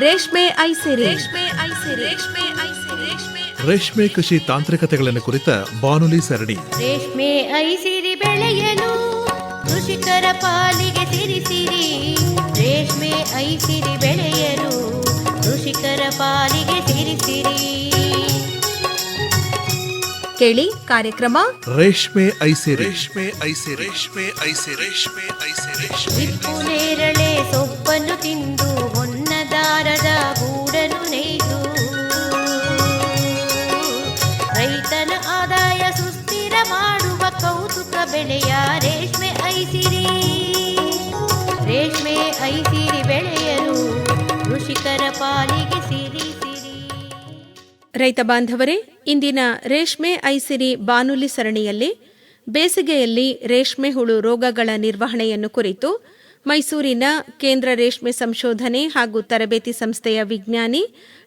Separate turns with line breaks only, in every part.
ರೇಷ್ಮೆ ಐಸಿರಿ.
ರೇಷ್ಮೆ ಕೃಷಿ ತಾಂತ್ರಿಕತೆಗಳನ್ನು ಕುರಿತ ಬಾನುಲಿ ಸರಣಿ.
ರೇಷ್ಮೆ ಐಸಿರಿ ಬೆಳೆಯಲು ಕೃಷಿಕರ ಪಾಲಿಗೆ ಸಿರಿಸಿರಿ. ರೇಷ್ಮೆ ಐಸಿರಿ ಬೆಳೆಯಲು ಕೃಷಿಕರ ಪಾಲಿಗೆ ಸಿರಿಸಿರಿ.
ಕೇಳಿ ಕಾರ್ಯಕ್ರಮ
ರೇಷ್ಮೆ ಐಸಿರಿ. ರೇಷ್ಮೆ ಐಸಿರಿ. ರೇಷ್ಮೆ ಐಸಿರಿ. ರೇಷ್ಮೆ ಐಸಿರಿ.
ಹಿಪ್ಪು ನೇರಳೆ ಸೊಪ್ಪನ್ನು ತಿಂದು ಹೊನ್ನದಾರದ ಗೂಡನ್ನು ನೇಯ್ದು ರೈತನ ಆದಾಯ ಸುಸ್ಥಿರ ಮಾಡುವ ಕೌತುಕ ಬೆಳೆಯ ರೇಷ್ಮೆ ಐಸಿರಿ. ರೇಷ್ಮೆ ಐಸಿರಿ ಬೆಳೆಯಲು ಕೃಷಿಕರ ಪಾಲಿಗೆ ಸಿರಿ ಸಿರಿ.
ರೈತ ಬಾಂಧವರೇ, ಇಂದಿನ ರೇಷ್ಮೆ ಐಸಿರಿ ಬಾನುಲಿ ಸರಣಿಯಲ್ಲಿ ಬೇಸಿಗೆಯಲ್ಲಿ ರೇಷ್ಮೆ ಹುಳು ರೋಗಗಳ ನಿರ್ವಹಣೆಯನ್ನು ಕುರಿತು ಮೈಸೂರಿನ ಕೇಂದ್ರ ರೇಷ್ಮೆ ಸಂಶೋಧನೆ ಹಾಗೂ ತರಬೇತಿ ಸಂಸ್ಥೆಯ ವಿಜ್ಞಾನಿ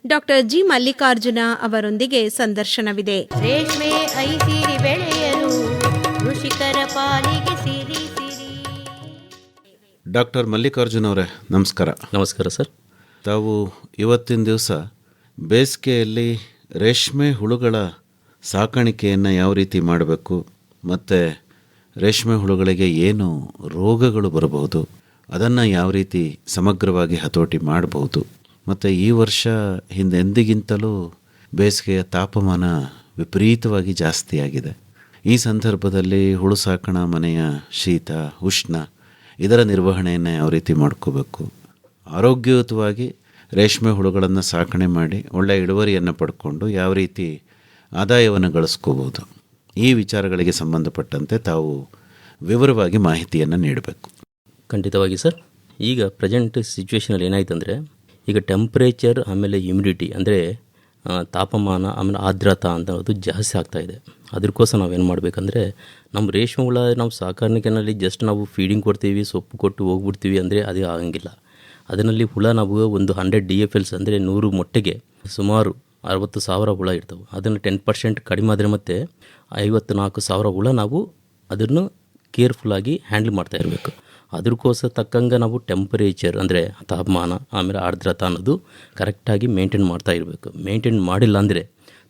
ಡಾ ಜಿ ಮಲ್ಲಿಕಾರ್ಜುನ ಅವರೊಂದಿಗೆ ಸಂದರ್ಶನವಿದೆ.
ರೇಷ್ಮೆ ಐಸಿರಿ ಬೆಳೆಯಲು ಕೃಷಿಕರ ಪಾಲಿಗೆ ಸಿರಿ ಸಿರಿ.
ಡಾಕ್ಟರ್ ಮಲ್ಲಿಕಾರ್ಜುನ ಅವರೇ, ನಮಸ್ಕಾರ.
ನಮಸ್ಕಾರ ಸರ್.
ತಾವು ಇವತ್ತಿನ ದಿವಸ ಬೇಸಿಗೆಯಲ್ಲಿ ರೇಷ್ಮೆ ಹುಳುಗಳ ಸಾಕಾಣಿಕೆಯನ್ನು ಯಾವ ರೀತಿ ಮಾಡಬೇಕು ಮತ್ತು ರೇಷ್ಮೆ ಹುಳುಗಳಿಗೆ ಏನು ರೋಗಗಳು ಬರಬಹುದು, ಅದನ್ನು ಯಾವ ರೀತಿ ಸಮಗ್ರವಾಗಿ ಹತೋಟಿ ಮಾಡಬಹುದು, ಮತ್ತು ಈ ವರ್ಷ ಹಿಂದೆಂದಿಗಿಂತಲೂ ಬೇಸಿಗೆಯ ತಾಪಮಾನ ವಿಪರೀತವಾಗಿ ಜಾಸ್ತಿಯಾಗಿದೆ. ಈ ಸಂದರ್ಭದಲ್ಲಿ ಹುಳು ಸಾಕಣಾ ಮನೆಯ ಶೀತ ಉಷ್ಣ ಇದರ ನಿರ್ವಹಣೆಯನ್ನು ಯಾವ ರೀತಿ ಮಾಡ್ಕೋಬೇಕು, ಆರೋಗ್ಯಯುತವಾಗಿ ರೇಷ್ಮೆ ಹುಳುಗಳನ್ನು ಸಾಕಣೆ ಮಾಡಿ ಒಳ್ಳೆಯ ಇಳುವರಿಯನ್ನು ಪಡ್ಕೊಂಡು ಯಾವ ರೀತಿ ಆದಾಯವನ್ನು ಗಳಿಸ್ಕೋಬೋದು, ಈ ವಿಚಾರಗಳಿಗೆ ಸಂಬಂಧಪಟ್ಟಂತೆ ತಾವು ವಿವರವಾಗಿ ಮಾಹಿತಿಯನ್ನು ನೀಡಬೇಕು.
ಖಂಡಿತವಾಗಿ ಸರ್. ಈಗ ಪ್ರೆಸೆಂಟ್ ಸಿಚುವೇಷನಲ್ಲಿ ಏನಾಯ್ತಂದರೆ, ಈಗ ಟೆಂಪ್ರೇಚರ್ ಆಮೇಲೆ ಹ್ಯುಮಿಡಿಟಿ ಅಂದರೆ ತಾಪಮಾನ ಆಮೇಲೆ ಆರ್ದ್ರತಾ ಅನ್ನೋದು ಜಾಸ್ತಿ ಆಗ್ತಾಯಿದೆ. ಅದಕ್ಕೋಸ್ಕರ ನಾವೇನು ಮಾಡಬೇಕಂದ್ರೆ, ನಮ್ಮ ರೇಷ್ಮೆ ಹುಳ ನಾವು ಸಾಕಾಣಿಕೆಯಲ್ಲಿ ಜಸ್ಟ್ ನಾವು ಫೀಡಿಂಗ್ ಕೊಡ್ತೀವಿ, ಸೊಪ್ಪು ಕೊಟ್ಟು ಹೋಗ್ಬಿಡ್ತೀವಿ ಅಂದರೆ ಅದೇ ಆಗಂಗಿಲ್ಲ. ಅದರಲ್ಲಿ ಹುಳ ನಾವು ಒಂದು 100 DFLs ಅಂದರೆ 100 ಮೊಟ್ಟೆಗೆ ಸುಮಾರು 60,000 ಹುಳ ಇರ್ತವೆ. ಅದನ್ನು 10% ಕಡಿಮೆ ಆದರೆ ಮತ್ತು 54,000 ಹುಳ ನಾವು ಅದನ್ನು ಕೇರ್ಫುಲ್ಲಾಗಿ ಹ್ಯಾಂಡಲ್ ಮಾಡ್ತಾ ಇರಬೇಕು. ಅದಕ್ಕೋಸ್ಕರ ತಕ್ಕಂಗೆ ನಾವು ಟೆಂಪರೇಚರ್ ಅಂದರೆ ತಾಪಮಾನ ಆಮೇಲೆ ಆರ್ದ್ರತಾ ಅನ್ನೋದು ಕರೆಕ್ಟಾಗಿ ಮೇಂಟೈನ್ ಮಾಡ್ತಾ ಇರಬೇಕು. ಮೇಂಟೈನ್ ಮಾಡಿಲ್ಲ ಅಂದರೆ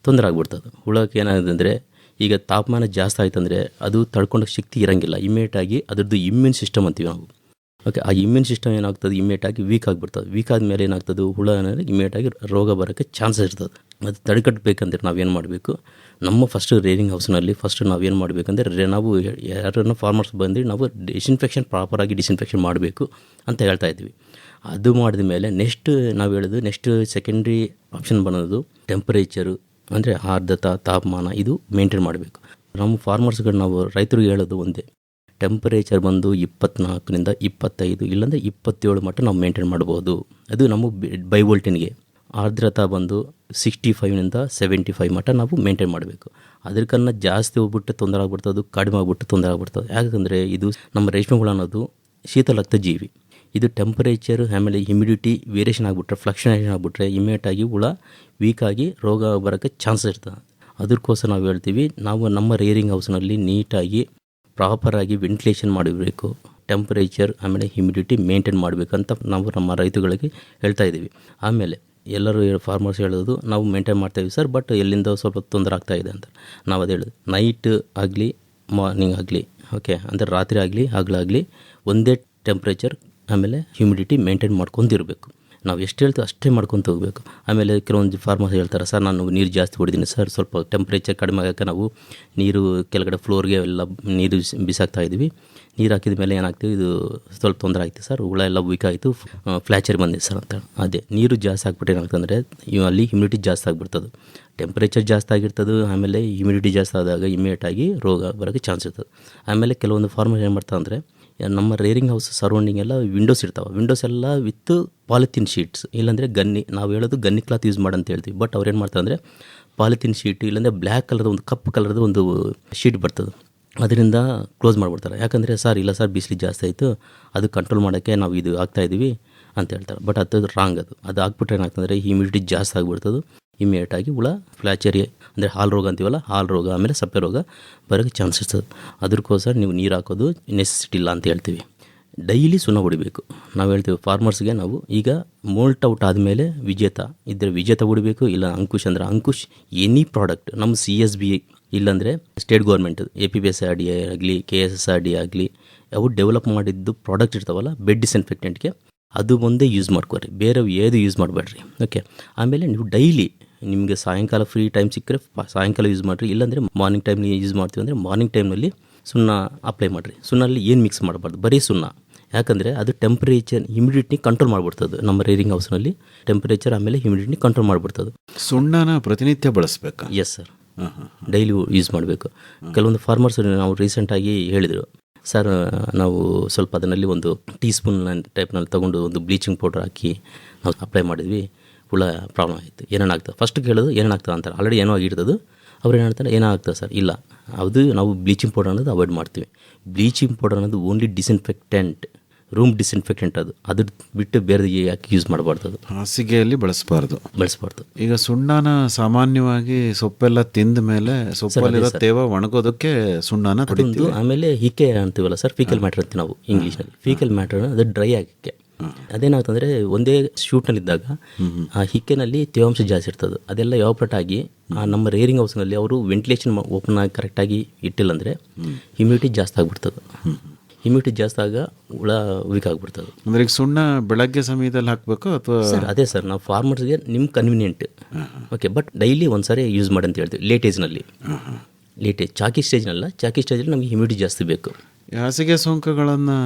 ತೊಂದರೆ ಆಗ್ಬಿಡ್ತದೆ. ಹುಳಕ್ಕೆ ಏನಾಗಿದೆ ಅಂದರೆ, ಈಗ ತಾಪಮಾನ ಜಾಸ್ತಿ ಆಯ್ತಂದರೆ ಅದು ತಡ್ಕೊಂಡು ಶಕ್ತಿ ಇರೋಂಗಿಲ್ಲ. ಇಮ್ಮಿಡಿಯೇಟಾಗಿ ಅದರದ್ದು ಇಮ್ಯೂನ್ ಸಿಸ್ಟಮ್ ಅಂತೀವಿ ನಾವು. ಓಕೆ, ಆ ಇಮ್ಯೂನ್ ಸಿಸ್ಟಮ್ ಏನಾಗ್ತದೆ, ಇಮ್ಮಿಡಿಯೇಟಾಗಿ ವೀಕ್ ಆಗಿಬಿಡ್ತದೆ. ವೀಕ್ ಆದಮೇಲೆ ಏನಾಗ್ತದೆ, ಹುಳ ಏನಾದರೆ ಇಮ್ಮಿಡಿಯೇಟಾಗಿ ರೋಗ ಬರೋಕ್ಕೆ ಚಾನ್ಸಸ್ ಇರ್ತದೆ. ಅದು ತಡೆಗಟ್ಟಬೇಕಂದ್ರೆ ನಾವೇನು ಮಾಡಬೇಕು, ನಮ್ಮ ಫಸ್ಟ್ ರೇರಿಂಗ್ ಹೌಸ್ನಲ್ಲಿ ಫಸ್ಟ್ ನಾವೇನು ಮಾಡಬೇಕಂದ್ರೆ, ನಾವು ಯಾರನ್ನ ಫಾರ್ಮರ್ಸ್ ಬಂದು ನಾವು ಡಿಸ್ಇನ್ಫೆಕ್ಷನ್ ಪ್ರಾಪರಾಗಿ ಡಿಸ್ಇನ್ಫೆಕ್ಷನ್ ಮಾಡಬೇಕು ಅಂತ ಹೇಳ್ತಾ ಇದ್ವಿ. ಅದು ಮಾಡಿದ ಮೇಲೆ ನೆಕ್ಸ್ಟ್ ನಾವು ಹೇಳೋದು ನೆಕ್ಸ್ಟ್ ಸೆಕೆಂಡ್ರಿ ಆಪ್ಷನ್ ಬರೋದು ಟೆಂಪರೇಚರು ಅಂದರೆ ಆರ್ದ್ರತಾ ತಾಪಮಾನ ಇದು ಮೇಂಟೈನ್ ಮಾಡಬೇಕು. ನಮ್ಮ ಫಾರ್ಮರ್ಸ್ಗಳು ನಾವು ರೈತರಿಗೆ ಹೇಳೋದು ಒಂದೇ, ಟೆಂಪರೇಚರ್ ಬಂದು 24 25 ಇಲ್ಲಾಂದರೆ 27 ಮಟ್ಟ ನಾವು ಮೇಂಟೈನ್ ಮಾಡ್ಬೋದು. ಅದು ನಮ್ಮ ಬೈವೋಲ್ಟಿನ್ಗೆ. ಆರ್ದ್ರತಾ ಬಂದು 65 75 ಮಟ್ಟ ನಾವು ಮೇಂಟೈನ್ ಮಾಡಬೇಕು. ಅದಕ್ಕನ್ನ ಜಾಸ್ತಿ ಹೋಗ್ಬಿಟ್ಟು ತೊಂದರೆ ಆಗ್ಬಿಡ್ತದೆ, ಕಡಿಮೆ ಆಗ್ಬಿಟ್ಟು ತೊಂದರೆ ಆಗ್ಬಿಡ್ತದೆ. ಯಾಕಂದರೆ ಇದು ನಮ್ಮ ರೇಷ್ಮೆ ಹುಳ ಅನ್ನೋದು ಶೀತಲಕ್ತ ಜೀವಿ. ಇದು ಟೆಂಪರೇಚರ್ ಆಮೇಲೆ ಹ್ಯುಮಿಡಿಟಿ ವೇರಿಯೇಷನ್ ಆಗಿಬಿಟ್ರೆ, ಫ್ಲಕ್ಚುಯೇಷನ್ ಆಗಿಬಿಟ್ರೆ ಇಮ್ಮಿಡಿಯೇಟಾಗಿ ಹುಳ ವೀಕಾಗಿ ರೋಗ ಬರೋಕ್ಕೆ ಚಾನ್ಸಸ್ ಇರ್ತದೆ. ಅದಕ್ಕೋಸ್ಕರ ನಾವು ಹೇಳ್ತೀವಿ, ನಾವು ನಮ್ಮ ರೇರಿಂಗ್ ಹೌಸ್ನಲ್ಲಿ ನೀಟಾಗಿ ಪ್ರಾಪರಾಗಿ ವೆಂಟಿಲೇಷನ್ ಮಾಡಿರಬೇಕು, ಟೆಂಪರೇಚರ್ ಆಮೇಲೆ ಹ್ಯುಮಿಡಿಟಿ ಮೇಂಟೈನ್ ಮಾಡಬೇಕಂತ ನಾವು ನಮ್ಮ ರೈತಗಳಿಗೆ ಹೇಳ್ತಾ ಇದ್ದೀವಿ. ಆಮೇಲೆ ಎಲ್ಲರೂ ಫಾರ್ಮರ್ಸ್ ಹೇಳೋದು ನಾವು ಮೇಂಟೈನ್ ಮಾಡ್ತಾಯಿದ್ವಿ ಸರ್, ಬಟ್ ಎಲ್ಲಿಂದ ಸ್ವಲ್ಪ ತೊಂದರೆ ಆಗ್ತಾಯಿದೆ ಅಂತ. ನಾವು ಅದು ಹೇಳೋದು, ನೈಟ್ ಆಗಲಿ ಮಾರ್ನಿಂಗ್ ಆಗಲಿ, ಓಕೆ, ಅಂದರೆ ರಾತ್ರಿ ಆಗಲಿ ಹಗಲಾಗಲಿ ಒಂದೇ ಟೆಂಪ್ರೇಚರ್ ಆಮೇಲೆ ಹ್ಯುಮಿಡಿಟಿ ಮೇಂಟೈನ್ ಮಾಡ್ಕೊಂಡಿರಬೇಕು. ನಾವು ಎಷ್ಟು ಹೇಳ್ತೀವಿ ಅಷ್ಟೇ ಮಾಡ್ಕೊತ ಹೋಗಬೇಕು. ಆಮೇಲೆ ಕೆಲವೊಂದು ಫಾರ್ಮರ್ಸ್ ಹೇಳ್ತಾರೆ, ಸರ್ ನಾನು ನೀರು ಜಾಸ್ತಿ ಹೊಡಿದ್ದೀನಿ ಸರ್, ಸ್ವಲ್ಪ ಟೆಂಪ್ರೇಚರ್ ಕಡಿಮೆ ಆಗೋಕ್ಕೆ ನಾವು ನೀರು ಕೆಳಗಡೆ ಫ್ಲೋರ್ಗೆ ಎಲ್ಲ ನೀರು ಬಿಸಾಕ್ತಾ ಇದ್ವಿ. ನೀರು ಹಾಕಿದ ಮೇಲೆ ಏನಾಗ್ತೀವಿ, ಇದು ಸ್ವಲ್ಪ ತೊಂದರೆ ಆಗ್ತದೆ ಸರ್, ಹುಳ ಎಲ್ಲ ವೀಕ್ ಆಯಿತು, ಫ್ಲ್ಯಾಚರ್ ಬಂದಿದೆ ಸರ್ ಅಂತ. ಅದೇ ನೀರು ಜಾಸ್ತಿ ಆಗಿಬಿಟ್ಟು ಏನಾಗ್ತಂದರೆ ಅಲ್ಲಿ ಹ್ಯುಮಿಡಿಟಿ ಜಾಸ್ತಿ ಆಗಿಬಿಡ್ತದೆ, ಟೆಂಪ್ರೇಚರ್ ಜಾಸ್ತಿ ಆಗಿರ್ತದೆ. ಆಮೇಲೆ ಹ್ಯುಮಿಡಿಟಿ ಜಾಸ್ತಿ ಆದಾಗ ಇಮಿಡಿಯೇಟಾಗಿ ರೋಗ ಬರೋಕ್ಕೆ ಚಾನ್ಸ್ ಇರ್ತದೆ. ಆಮೇಲೆ ಕೆಲವೊಂದು ಫಾರ್ಮರ್ ಏನು ಮಾಡ್ತಾ ಅಂದರೆ, ನಮ್ಮ ರೇರಿಂಗ್ ಹೌಸ್ ಸರೌಂಡಿಂಗ್ ಎಲ್ಲ ವಿಂಡೋಸ್ ಇರ್ತಾವೆ, ವಿಂಡೋಸ್ ಎಲ್ಲ ವಿತ್ ಪಾಲಿಥಿನ್ ಶೀಟ್ಸ್, ಇಲ್ಲಾಂದರೆ ಗನ್ನಿ, ನಾವು ಹೇಳೋದು ಗನ್ನಿ ಕ್ಲಾತ್ ಯೂಸ್ ಮಾಡಂತ ಹೇಳ್ತೀವಿ. ಬಟ್ ಅವ್ರು ಏನು ಮಾಡ್ತಾರೆ ಅಂದರೆ ಪಾಲಿಥಿನ್ ಶೀಟ್ ಇಲ್ಲಾಂದರೆ ಬ್ಲ್ಯಾಕ್ ಕಲರ್ದು ಒಂದು ಕಪ್ಪು ಕಲರ್ದು ಒಂದು ಶೀಟ್ ಬರ್ತದೆ, ಅದರಿಂದ ಕ್ಲೋಸ್ ಮಾಡಿಬಿಡ್ತಾರೆ. ಯಾಕಂದರೆ ಸರ್ ಇಲ್ಲ ಸರ್ ಬಿಸಿಲು ಜಾಸ್ತಿ ಆಯಿತು, ಅದು ಕಂಟ್ರೋಲ್ ಮಾಡೋಕ್ಕೆ ನಾವು ಇದು ಆಗ್ತಾಯಿದ್ದೀವಿ ಅಂತ ಹೇಳ್ತಾರೆ. ಬಟ್ ಅದು ರಾಂಗ್. ಅದು ಆಗ್ಬಿಟ್ರೆ ಏನಾಗ್ತಂದರೆ ಹ್ಯುಮಿಡಿಟಿ ಜಾಸ್ತಿ ಆಗಿಬಿಡ್ತದೆ, ಇಮಿಡಿಯೇಟಾಗಿ ಹುಳ ಫ್ಲ್ಯಾಚರಿ ಅಂದರೆ ಹಾಲು ರೋಗ ಅಂತೀವಲ್ಲ, ಹಾಲು ರೋಗ ಆಮೇಲೆ ಸಪ್ಪೆ ರೋಗ ಬರೋಕ್ಕೆ ಚಾನ್ಸ್ ಇರ್ತದೆ. ಅದಕ್ಕೋಸ್ಕರ ನೀವು ನೀರು ಹಾಕೋದು ನೆಸೆಸಿಟಿ ಇಲ್ಲ ಅಂತ ಹೇಳ್ತೀವಿ. ಡೈಲಿ ಸುಣ್ಣ ಹೊಡಿಬೇಕು. ನಾವು ಹೇಳ್ತೀವಿ ಫಾರ್ಮರ್ಸ್ಗೆ, ನಾವು ಈಗ ಮೋಲ್ಟ್ ಔಟ್ ಆದಮೇಲೆ ವಿಜೇತ ಇದ್ದರೆ ವಿಜೇತ ಹೊಡಿಬೇಕು, ಇಲ್ಲ ಅಂಕುಶ್ ಅಂದರೆ ಅಂಕುಶ್. ಎನಿ ಪ್ರಾಡಕ್ಟ್ ನಮ್ಮ CSB ಇಲ್ಲಾಂದರೆ ಸ್ಟೇಟ್ ಗೌರ್ಮೆಂಟ್ APPSRD ಆಗಲಿ KSSRD ಆಗಲಿ ಅವು ಡೆವಲಪ್ ಮಾಡಿದ್ದು ಪ್ರಾಡಕ್ಟ್ ಇರ್ತಾವಲ್ಲ ಬೆಡ್ ಡಿಸ್ಇನ್ಫೆಕ್ಟೆಂಟ್ಗೆ, ಅದು ಒಂದೇ ಯೂಸ್ ಮಾಡ್ಕೊರಿ, ಬೇರೆ ಏದು ಯೂಸ್ ಮಾಡಬೇಡ್ರಿ. ಓಕೆ. ಆಮೇಲೆ ನೀವು ಡೈಲಿ ನಿಮಗೆ ಸಾಯಂಕಾಲ ಫ್ರೀ ಟೈಮ್ ಸಿಕ್ಕರೆ ಸಾಯಂಕಾಲ ಯೂಸ್ ಮಾಡಿರಿ, ಇಲ್ಲಾಂದರೆ ಮಾರ್ನಿಂಗ್ ಟೈಮ್ಲಿ ಯೂಸ್ ಮಾಡ್ತೀವಿ ಅಂದರೆ ಮಾರ್ನಿಂಗ್ ಟೈಮ್ನಲ್ಲಿ ಸುಣ್ಣ ಅಪ್ಲೈ ಮಾಡಿರಿ. ಸುಣ್ಣಲ್ಲಿ ಏನು ಮಿಕ್ಸ್ ಮಾಡಬಾರ್ದು, ಬರೀ ಸುಣ್ಣ. ಯಾಕಂದರೆ ಅದು ಟೆಂಪ್ರೇಚರ್ ಹ್ಯುಮಿಡಿಟಿನಿ ಕಂಟ್ರೋಲ್ ಮಾಡಿಬಿಡ್ತದೆ. ನಮ್ಮ ರೇರಿಂಗ್ ಹೌಸ್ನಲ್ಲಿ ಟೆಂಪ್ರೇಚರ್ ಆಮೇಲೆ ಹ್ಯುಮಿಡಿಟಿನಿ ಕಂಟ್ರೋಲ್ ಮಾಡಿಬಿಡ್ತದೆ.
ಸುಣ್ಣನ ಪ್ರತಿನಿತ್ಯ ಬಳಸಬೇಕಾ?
ಎಸ್ ಸರ್, ಡೈಲಿ ಯೂಸ್ ಮಾಡಬೇಕು. ಕೆಲವೊಂದು ಫಾರ್ಮರ್ಸ್ ನಾವು ರೀಸೆಂಟಾಗಿ ಹೇಳಿದರು, ಸರ್ ನಾವು ಸ್ವಲ್ಪ ಅದರಲ್ಲಿ ಒಂದು ಟೀಸ್ಪೂನ್ ಟೈಪ್ನಲ್ಲಿ ತೊಗೊಂಡು ಒಂದು ಬ್ಲೀಚಿಂಗ್ ಪೌಡರ್ ಹಾಕಿ ನಾವು ಅಪ್ಲೈ ಮಾಡಿದ್ವಿ, ಹುಳ ಪ್ರಾಬ್ಲಮ್ ಆಯಿತು. ಏನೇನಾಗ್ತದೆ ಫಸ್ಟ್ ಕೇಳೋದು ಏನೇನಾಗ್ತದೆ ಅಂತಾರೆ. ಆಲ್ರೆಡಿ ಏನೋ ಆಗಿರ್ತದೆ. ಅವ್ರು ಏನು ಹೇಳ್ತಾರೆ, ಏನಾಗ್ತದೆ ಸರ್? ಇಲ್ಲ, ಅದು ನಾವು ಬ್ಲೀಚಿಂಗ್ ಪೌಡರ್ ಅನ್ನೋದು ಅವಾಯ್ಡ್ ಮಾಡ್ತೀವಿ. ಬ್ಲೀಚಿಂಗ್ ಪೌಡರ್ ಅನ್ನೋದು ಓನ್ಲಿ ಡಿಸ್ಇನ್ಫೆಕ್ಟೆಂಟ್, ರೂಮ್ ಡಿಸ್ಇನ್ಫೆಕ್ಟೆಂಟ್. ಅದು ಬಿಟ್ಟು ಬೇರೆ ಯಾಕೆ ಯೂಸ್ ಮಾಡಬಾರ್ದು, ಅದು
ಹಾಸಿಗೆಯಲ್ಲಿ ಬಳಸಬಾರ್ದು.
ಈಗ
ಸುಣ್ಣನ ಸಾಮಾನ್ಯವಾಗಿ ಸೊಪ್ಪೆಲ್ಲ ತಿಂದ ಮೇಲೆ ಸೊಪ್ಪಲ್ಲಿರೋ ತೇವ ಒಣಗೋದಕ್ಕೆ ಸುಣ್ಣನ
ಅದೊಂದು. ಆಮೇಲೆ ಹಿಕ್ಕೆ ಅಂತೀವಲ್ಲ ಸರ್, ಫೀಕಲ್ ಮ್ಯಾಟರ್ ಅಂತೀವಿ ನಾವು ಇಂಗ್ಲೀಷ್ನಲ್ಲಿ. ಫೀಕಲ್ ಮ್ಯಾಟರ್ ಅದು ಡ್ರೈ ಆಗಕ್ಕೆ ಅದೇನಾಗ್ತಂದರೆ ಒಂದೇ ಶೂಟ್ನಲ್ಲಿದ್ದಾಗ ಆ ಹಿಕ್ಕೆನಲ್ಲಿ ತೇವಾಂಶ ಜಾಸ್ತಿ ಇರ್ತದೆ. ಅದೆಲ್ಲ ಎವಾಪರೇಟ್ ಆಗಿ ನಮ್ಮ ರೇರಿಂಗ್ ಹೌಸ್ನಲ್ಲಿ ಅವರು ವೆಂಟಿಲೇಷನ್ ಓಪನ್ ಆಗಿ ಕರೆಕ್ಟಾಗಿ ಇಟ್ಟಿಲ್ಲ ಅಂದರೆ ಹ್ಯುಮಿಡಿಟಿ ಜಾಸ್ತಿ ಆಗಿಬಿಡ್ತದೆ. ಹ್ಯುಮಿಡಿಟಿ ಜಾಸ್ತಿ ಆಗ ಹುಳ ವೀಕ್ ಆಗಿಬಿಡ್ತದೆ.
ಅಂದರೆ ಈಗ ಸುಣ್ಣ ಬೆಳಗ್ಗೆ ಸಮಯದಲ್ಲಿ ಹಾಕಬೇಕು ಅಥವಾ?
ಸರ್ ಅದೇ ಸರ್, ನಾವು ಫಾರ್ಮರ್ಸ್ಗೆ ನಿಮ್ಮ ಕನ್ವೀನಿಯೆಂಟ್. ಓಕೆ, ಬಟ್ ಡೈಲಿ ಒಂದು ಸಾರಿ ಯೂಸ್ ಮಾಡಿ ಅಂತ ಹೇಳ್ತೀವಿ. ಲೇಟ್ ಏಜ್ನಲ್ಲಿ, ಲೇಟ್ ಏಜ್ ಚಾಕಿ ಸ್ಟೇಜ್ನಲ್ಲ, ಚಾಕಿ ಸ್ಟೇಜಲ್ಲಿ ನಮಗೆ ಹ್ಯುಮಿಡಿಟಿ ಜಾಸ್ತಿ ಬೇಕು.
ಹಾಸಿಗೆ ಸೋಂಕುಗಳನ್ನು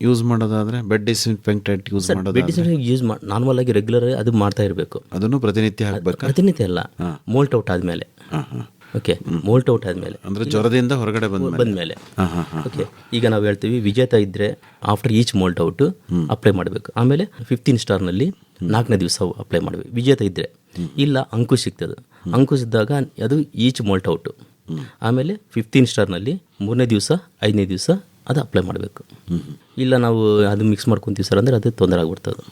ಯೂಸ್ ಮಾಡೋದಾದರೆ ಬೆಡ್ ಡಿಸ್ಇನ್ಫೆಕ್ಟೆಂಟ್ ಯೂಸ್ ಮಾಡೋದು,
ಬೆಡ್ ಡಿಸ್ಇನ್ಫೆಕ್ಟೆಂಟ್ ಯೂಸ್ ಮಾಡಿ ನಾರ್ಮಲ್ ಆಗಿ ರೆಗ್ಯುಲರ್ ಅದು ಮಾಡ್ತಾ ಇರಬೇಕು.
ಅದನ್ನು ಪ್ರತಿನಿತ್ಯ ಹಾಕಬೇಕು?
ಪ್ರತಿನಿತ್ಯ ಅಲ್ಲ, ಮೋಲ್ಟ್ ಔಟ್ ಆದಮೇಲೆ. ಓಕೆ, ಮೋಲ್ಟ್ ಔಟ್ ಆದಮೇಲೆ
ಅಂದರೆ ಜ್ವರದಿಂದ ಹೊರಗಡೆ
ಬಂದಮೇಲೆ. ಓಕೆ, ಈಗ ನಾವು ಹೇಳ್ತೀವಿ ವಿಜೇತ ಇದ್ದರೆ ಆಫ್ಟರ್ ಈಚ್ ಮೋಲ್ಟ್ ಔಟ್ ಅಪ್ಲೈ ಮಾಡಬೇಕು. ಆಮೇಲೆ 15 ಸ್ಟಾರ್ನಲ್ಲಿ 4ನೇ ದಿವಸ ಅಪ್ಲೈ ಮಾಡಬೇಕು ವಿಜೇತ ಇದ್ದರೆ. ಇಲ್ಲ ಅಂಕುಶ್ ಸಿಗ್ತದೆ, ಅಂಕುಶ್ ಇದ್ದಾಗ ಅದು ಈಚ್ ಮೋಲ್ಟ್ ಔಟು. ಆಮೇಲೆ 15 ಸ್ಟಾರ್ನಲ್ಲಿ 3ನೇ ದಿವಸ 5ನೇ ದಿವಸ ಅದು ಅಪ್ಲೈ ಮಾಡಬೇಕು. ಇಲ್ಲ ನಾವು ಅದು ಮಿಕ್ಸ್ ಮಾಡ್ಕೊತೀವಿ ಸರ್ ಅಂದರೆ ಅದು ತೊಂದರೆ ಆಗ್ಬಿಡ್ತದೆ.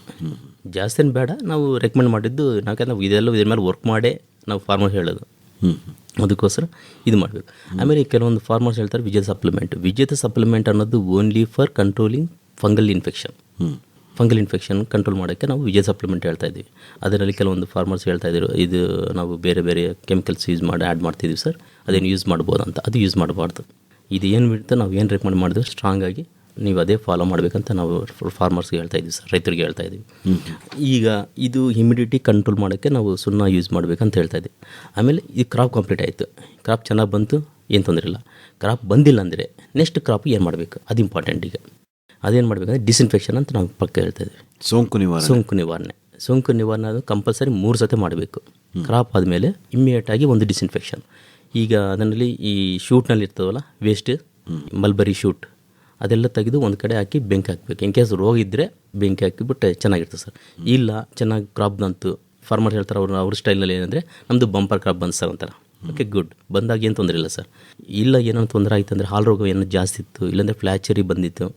ಜಾಸ್ತಿ ಏನು ಬೇಡ, ನಾವು ರೆಕಮೆಂಡ್ ಮಾಡಿದ್ದು ಯಾಕಂದ್ರೆ ನಾವು ಇದೆಲ್ಲ ಇದ್ರ ಮೇಲೆ ವರ್ಕ್ ಮಾಡೇ ನಾವು ಫಾರ್ಮರ್ ಹೇಳೋದು. ಅದಕ್ಕೋಸ್ಕರ ಇದು ಮಾಡಬೇಕು. ಆಮೇಲೆ ಕೆಲವೊಂದು ಫಾರ್ಮರ್ಸ್ ಹೇಳ್ತಾರೆ ವಿಜೇತ ಸಪ್ಲಿಮೆಂಟ್ ಅನ್ನೋದು only for controlling fungal infection control ಮಾಡೋಕ್ಕೆ ನಾವು ವಿಜೇತ ಸಪ್ಲಿಮೆಂಟ್ ಹೇಳ್ತಾ ಇದ್ದೀವಿ. ಅದರಲ್ಲಿ ಕೆಲವೊಂದು ಫಾರ್ಮರ್ಸ್ ಹೇಳ್ತಾ ಇದ್ರು, ಇದು ನಾವು ಬೇರೆ ಬೇರೆ ಕೆಮಿಕಲ್ಸ್ ಯೂಸ್ ಮಾಡಿ ಆ್ಯಡ್ ಮಾಡ್ತಿದ್ದೀವಿ ಸರ್, ಅದೇನು ಯೂಸ್ ಮಾಡ್ಬೋದು ಅಂತ. ಅದು ಯೂಸ್ ಮಾಡಬಾರ್ದು. ಇದು ಏನು ಬಿಡುತ್ತೆ, ನಾವು ಏನು ರೆಕಮೆಂಡ್ ಮಾಡಿದ್ವಿ ಸ್ಟ್ರಾಂಗ್ ಆಗಿ ನೀವು ಅದೇ ಫಾಲೋ ಮಾಡಬೇಕಂತ ನಾವು ಫಾರ್ಮರ್ಸ್ಗೆ ಹೇಳ್ತಾ ಇದ್ದೀವಿ ಸರ್, ರೈತರಿಗೆ ಹೇಳ್ತಾ ಇದ್ದೀವಿ. ಈಗ ಇದು ಹ್ಯುಮಿಡಿಟಿ ಕಂಟ್ರೋಲ್ ಮಾಡೋಕ್ಕೆ ನಾವು ಸುಣ್ಣ ಯೂಸ್ ಮಾಡಬೇಕಂತ ಹೇಳ್ತಾ ಇದ್ದೀವಿ. ಆಮೇಲೆ ಈ ಕ್ರಾಪ್ ಕಂಪ್ಲೀಟ್ ಆಯಿತು, ಕ್ರಾಪ್ ಚೆನ್ನಾಗಿ ಬಂತು, ಏನು ತೊಂದರೆ ಇಲ್ಲ. ಕ್ರಾಪ್ ಬಂದಿಲ್ಲ ಅಂದರೆ ನೆಕ್ಸ್ಟ್ ಕ್ರಾಪ್ ಏನು ಮಾಡಬೇಕು, ಅದು ಇಂಪಾರ್ಟೆಂಟ್. ಈಗ ಅದೇನು ಮಾಡಬೇಕಂದ್ರೆ ಡಿಸ್ಇನ್ಫೆಕ್ಷನ್ ಅಂತ ನಾವು ಪಕ್ಕ ಹೇಳ್ತಾ ಇದ್ದೀವಿ. ಸೋಂಕು ನಿವಾರಣೆ ಅದು ಕಂಪಲ್ಸರಿ 3 ಸತಿ ಮಾಡಬೇಕು. ಕ್ರಾಪ್ ಆದಮೇಲೆ ಇಮ್ಮಿಡಿಯೇಟಾಗಿ ಒಂದು ಡಿಸ್ಇನ್ಫೆಕ್ಷನ್. ಈಗ ಅದರಲ್ಲಿ ಈ ಶೂಟ್ನಲ್ಲಿ ಇರ್ತವಲ್ಲ ವೇಸ್ಟ್, ಮಲ್ಬರಿ ಶೂಟ್, ಅದೆಲ್ಲ ತೆಗೆದು ಒಂದು ಕಡೆ ಹಾಕಿ ಬೆಂಕಿ ಹಾಕಬೇಕು. ಇನ್ ಕೇಸ್ ರೋಗ ಇದ್ದರೆ ಬೆಂಕಿ ಹಾಕಿಬಿಟ್ಟು ಚೆನ್ನಾಗಿರ್ತದೆ ಸರ್. ಇಲ್ಲ ಚೆನ್ನಾಗಿ ಕ್ರಾಪ್ ಬಂತು, ಫಾರ್ಮರ್ ಹೇಳ್ತಾರೆ ಅವ್ರ ಸ್ಟೈಲ್ನಲ್ಲಿ ಏನಂದರೆ ನಮ್ಮದು ಬಂಪರ್ ಕ್ರಾಪ್ ಬಂದು ಸರ್ ಅಂತಾರೆ. ಓಕೆ, ಗುಡ್, ಬಂದಾಗ ಏನು ತೊಂದರೆ ಇಲ್ಲ ಸರ್. ಇಲ್ಲ ಏನೋ ತೊಂದರೆ ಆಯಿತು ಅಂದರೆ ಹಾಲು ರೋಗ ಏನೋ ಜಾಸ್ತಿ ಇತ್ತು, ಇಲ್ಲಾಂದರೆ ಫ್ಲ್ಯಾಚರಿ ಬಂದಿತ್ತು,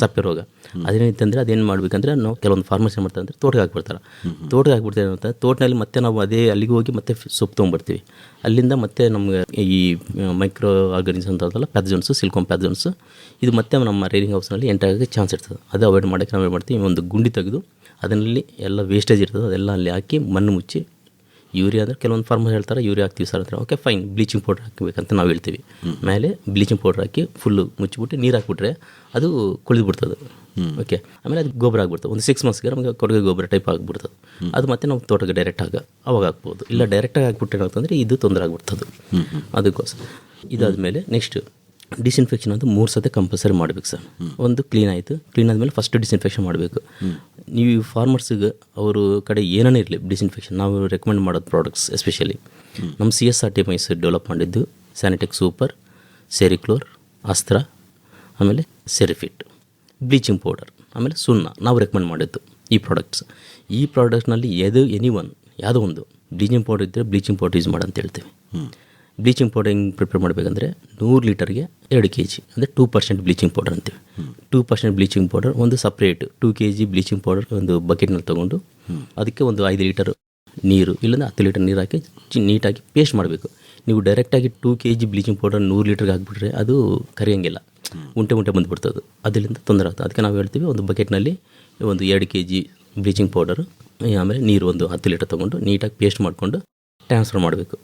ಸಪ್ಪೆ ರೋಗ, ಅದೇನಿತ್ತಂದರೆ ಅದೇನು ಮಾಡಬೇಕಂದ್ರೆ ನಾವು ಕೆಲವೊಂದು ಫಾರ್ಮರ್ಸ್ ಏನು ಮಾಡ್ತಾರೆ ಅಂದರೆ ತೋಟಕ್ಕೆ ಹಾಕ್ಬಿಡ್ತಾರೆ. ಅಂತ ತೋಟದಲ್ಲಿ ಮತ್ತೆ ನಾವು ಅದೇ ಅಲ್ಲಿಗೆ ಹೋಗಿ ಮತ್ತೆ ಸೊಪ್ಪು ತೊಗೊಂಡ್ಬರ್ತೀವಿ. ಅಲ್ಲಿಂದ ಮತ್ತೆ ನಮಗೆ ಈ ಮೈಕ್ರೋ ಆರ್ಗಾನಿಸಮ್ ಅಂತಲ್ಲ ಪ್ಯಾಥೋಜನ್ಸು, ಸಿಲ್ಕೋಮ್ ಪ್ಯಾಥೋಜನ್ಸು, ಇದು ಮತ್ತೆ ನಮ್ಮ ರೇರಿಂಗ್ ಹೌಸ್ನಲ್ಲಿ ಎಂಟಾಗೋಕ್ಕೆ ಚಾನ್ಸ್ ಇರ್ತದೆ. ಅದು ಅವಾಯ್ಡ್ ಮಾಡೋಕ್ಕೆ ನಾವು ಏನು ಮಾಡ್ತೀವಿ, ಒಂದು ಗುಂಡಿ ತೆಗೆದು ಅದರಲ್ಲಿ ಎಲ್ಲ ವೇಸ್ಟೇಜ್ ಇರ್ತದೆ ಅದೆಲ್ಲ ಅಲ್ಲಿ ಹಾಕಿ ಮಣ್ಣು ಮುಚ್ಚಿ, ಯೂರಿಯಾ ಅಂದರೆ ಕೆಲವೊಂದು ಫಾರ್ಮರ್ ಹೇಳ್ತಾರೆ ಯೂರಿಯಾ ಹಾಕ್ತೀವಿ ಸರ್ ಅಂದರೆ, ಓಕೆ ಫೈನ್, ಬ್ಲೀಚಿಂಗ್ ಪೌಡರ್ ಹಾಕಬೇಕಂತ ನಾವು ಹೇಳ್ತೀವಿ. ಮೇಲೆ ಬ್ಲೀಚಿಂಗ್ ಪೌಡರ್ ಹಾಕಿ ಫುಲ್ಲು ಮುಚ್ಚಿಬಿಟ್ಟು ನೀರು ಹಾಕ್ಬಿಟ್ರೆ ಅದು ಕೊಳಿದು ಬಿಡ್ತದೆ. ಓಕೆ, ಆಮೇಲೆ ಅದು ಗೊಬ್ಬರ ಆಗ್ಬಿಡ್ತದೆ. ಒಂದು 6 ಮಂತ್ಸ್ಗೆ ನಮಗೆ ಕೊಡುಗೆ ಗೊಬ್ಬರ ಟೈಪ್ ಆಗಿಬಿಡ್ತದೆ. ಅದು ಮತ್ತೆ ನಾವು ತೋಟಕ್ಕೆ ಡೈರೆಕ್ಟಾಗಿ ಅವಾಗ ಹಾಕ್ಬೋದು. ಇಲ್ಲ ಡೈರೆಕ್ಟಾಗಿ ಹಾಕ್ಬಿಟ್ಟು ಏನಾಗ್ತಂದರೆ ಇದು ತೊಂದರೆ ಆಗ್ಬಿಡ್ತದೆ. ಅದಕ್ಕೋಸ್ಕರ ಇದಾದಮೇಲೆ ನೆಕ್ಸ್ಟ್ ಡಿಸ್ಇನ್ಫೆಕ್ಷನ್ ಅಂತ 3 ಸತಿ ಕಂಪಲ್ಸರಿ ಮಾಡಬೇಕು ಸರ್. ಒಂದು ಕ್ಲೀನ್ ಆಯಿತು, ಕ್ಲೀನ್ ಆದಮೇಲೆ ಫಸ್ಟ್ ಡಿಸ್ಇನ್ಫೆಕ್ಷನ್ ಮಾಡಬೇಕು. ನೀವು ಫಾರ್ಮರ್ಸಿಗೆ ಅವರು ಕಡೆ ಏನೇ ಇರಲಿ ಡಿಸ್ಇನ್ಫೆಕ್ಷನ್ ನಾವು ರೆಕಮೆಂಡ್ ಮಾಡೋದು ಪ್ರಾಡಕ್ಟ್ಸ್ ಎಸ್ಪೆಷಲಿ ನಮ್ಮ CSRT ಮೈಸೂರು ಡೆವಲಪ್ ಮಾಡಿದ್ದು ಸ್ಯಾನಿಟೆಕ್ ಸೂಪರ್, ಸೆರಿಕ್ಲೋರ್, ಅಸ್ತ್ರ, ಆಮೇಲೆ ಸೆರಿಫಿಟ್, ಬ್ಲೀಚಿಂಗ್ ಪೌಡರ್, ಆಮೇಲೆ ಸುಣ್ಣ ನಾವು ರೆಕಮೆಂಡ್ ಮಾಡಿದ್ದು ಈ ಪ್ರಾಡಕ್ಟ್ಸ್. ಈ ಪ್ರಾಡಕ್ಟ್ನಲ್ಲಿ ಯಾವುದೋ ಒಂದು ಬ್ಲೀಚಿಂಗ್ ಪೌಡರ್ ಇದ್ದರೆ ಬ್ಲೀಚಿಂಗ್ ಪೌಡರ್ ಯೂಸ್ ಮಾಡಿ ಅಂತ ಹೇಳ್ತೀವಿ. ಬ್ಲೀಚಿಂಗ್ ಪೌಡರ್ ಹೆಂಗೆ ಪ್ರಿಪೇರ್ ಮಾಡಬೇಕಂದ್ರೆ 100 ಲೀಟರ್ಗೆ 2 kg ಅಂದರೆ 2% ಬ್ಲೀಚಿಂಗ್ ಪೌಡರ್ ಅಂತೀವಿ. 2% ಬ್ಲೀಚಿಂಗ್ ಪೌಡರ್ ಒಂದು ಸಪ್ರೇಟ್ 2 kg ಬ್ಲೀಚಿಂಗ್ ಪೌಡರ್ ಒಂದು ಬಕೆಟ್ನಲ್ಲಿ ತೊಗೊಂಡು ಅದಕ್ಕೆ ಒಂದು 5 ಲೀಟರ್ ನೀರು ಇಲ್ಲಾಂದರೆ 10 ಲೀಟರ್ ನೀರು ಹಾಕಿ ನೀಟಾಗಿ ಪೇಸ್ಟ್ ಮಾಡಬೇಕು. ನೀವು ಡೈರೆಕ್ಟಾಗಿ 2 kg ಬ್ಲೀಚಿಂಗ್ ಪೌಡರ್ 100 ಲೀಟರ್ಗೆ ಹಾಕ್ಬಿಟ್ರೆ ಅದು ಕರಿಯೋಂಗಿಲ್ಲ. ಉಂಟೆ ಬಂದುಬಿಡ್ತದೆ, ಅದರಿಂದ ತೊಂದರೆ ಆಗ್ತದೆ. ಅದಕ್ಕೆ ನಾವು ಹೇಳ್ತೀವಿ ಒಂದು ಬಕೆಟ್ನಲ್ಲಿ ಒಂದು 2 kg ಬ್ಲೀಚಿಂಗ್ ಪೌಡರು ಆಮೇಲೆ ನೀರು ಒಂದು 10 ಲೀಟರ್ ತೊಗೊಂಡು ನೀಟಾಗಿ ಪೇಸ್ಟ್ ಮಾಡಿಕೊಂಡು ಟ್ರಾನ್ಸ್ಫರ್ ಮಾಡಬೇಕು.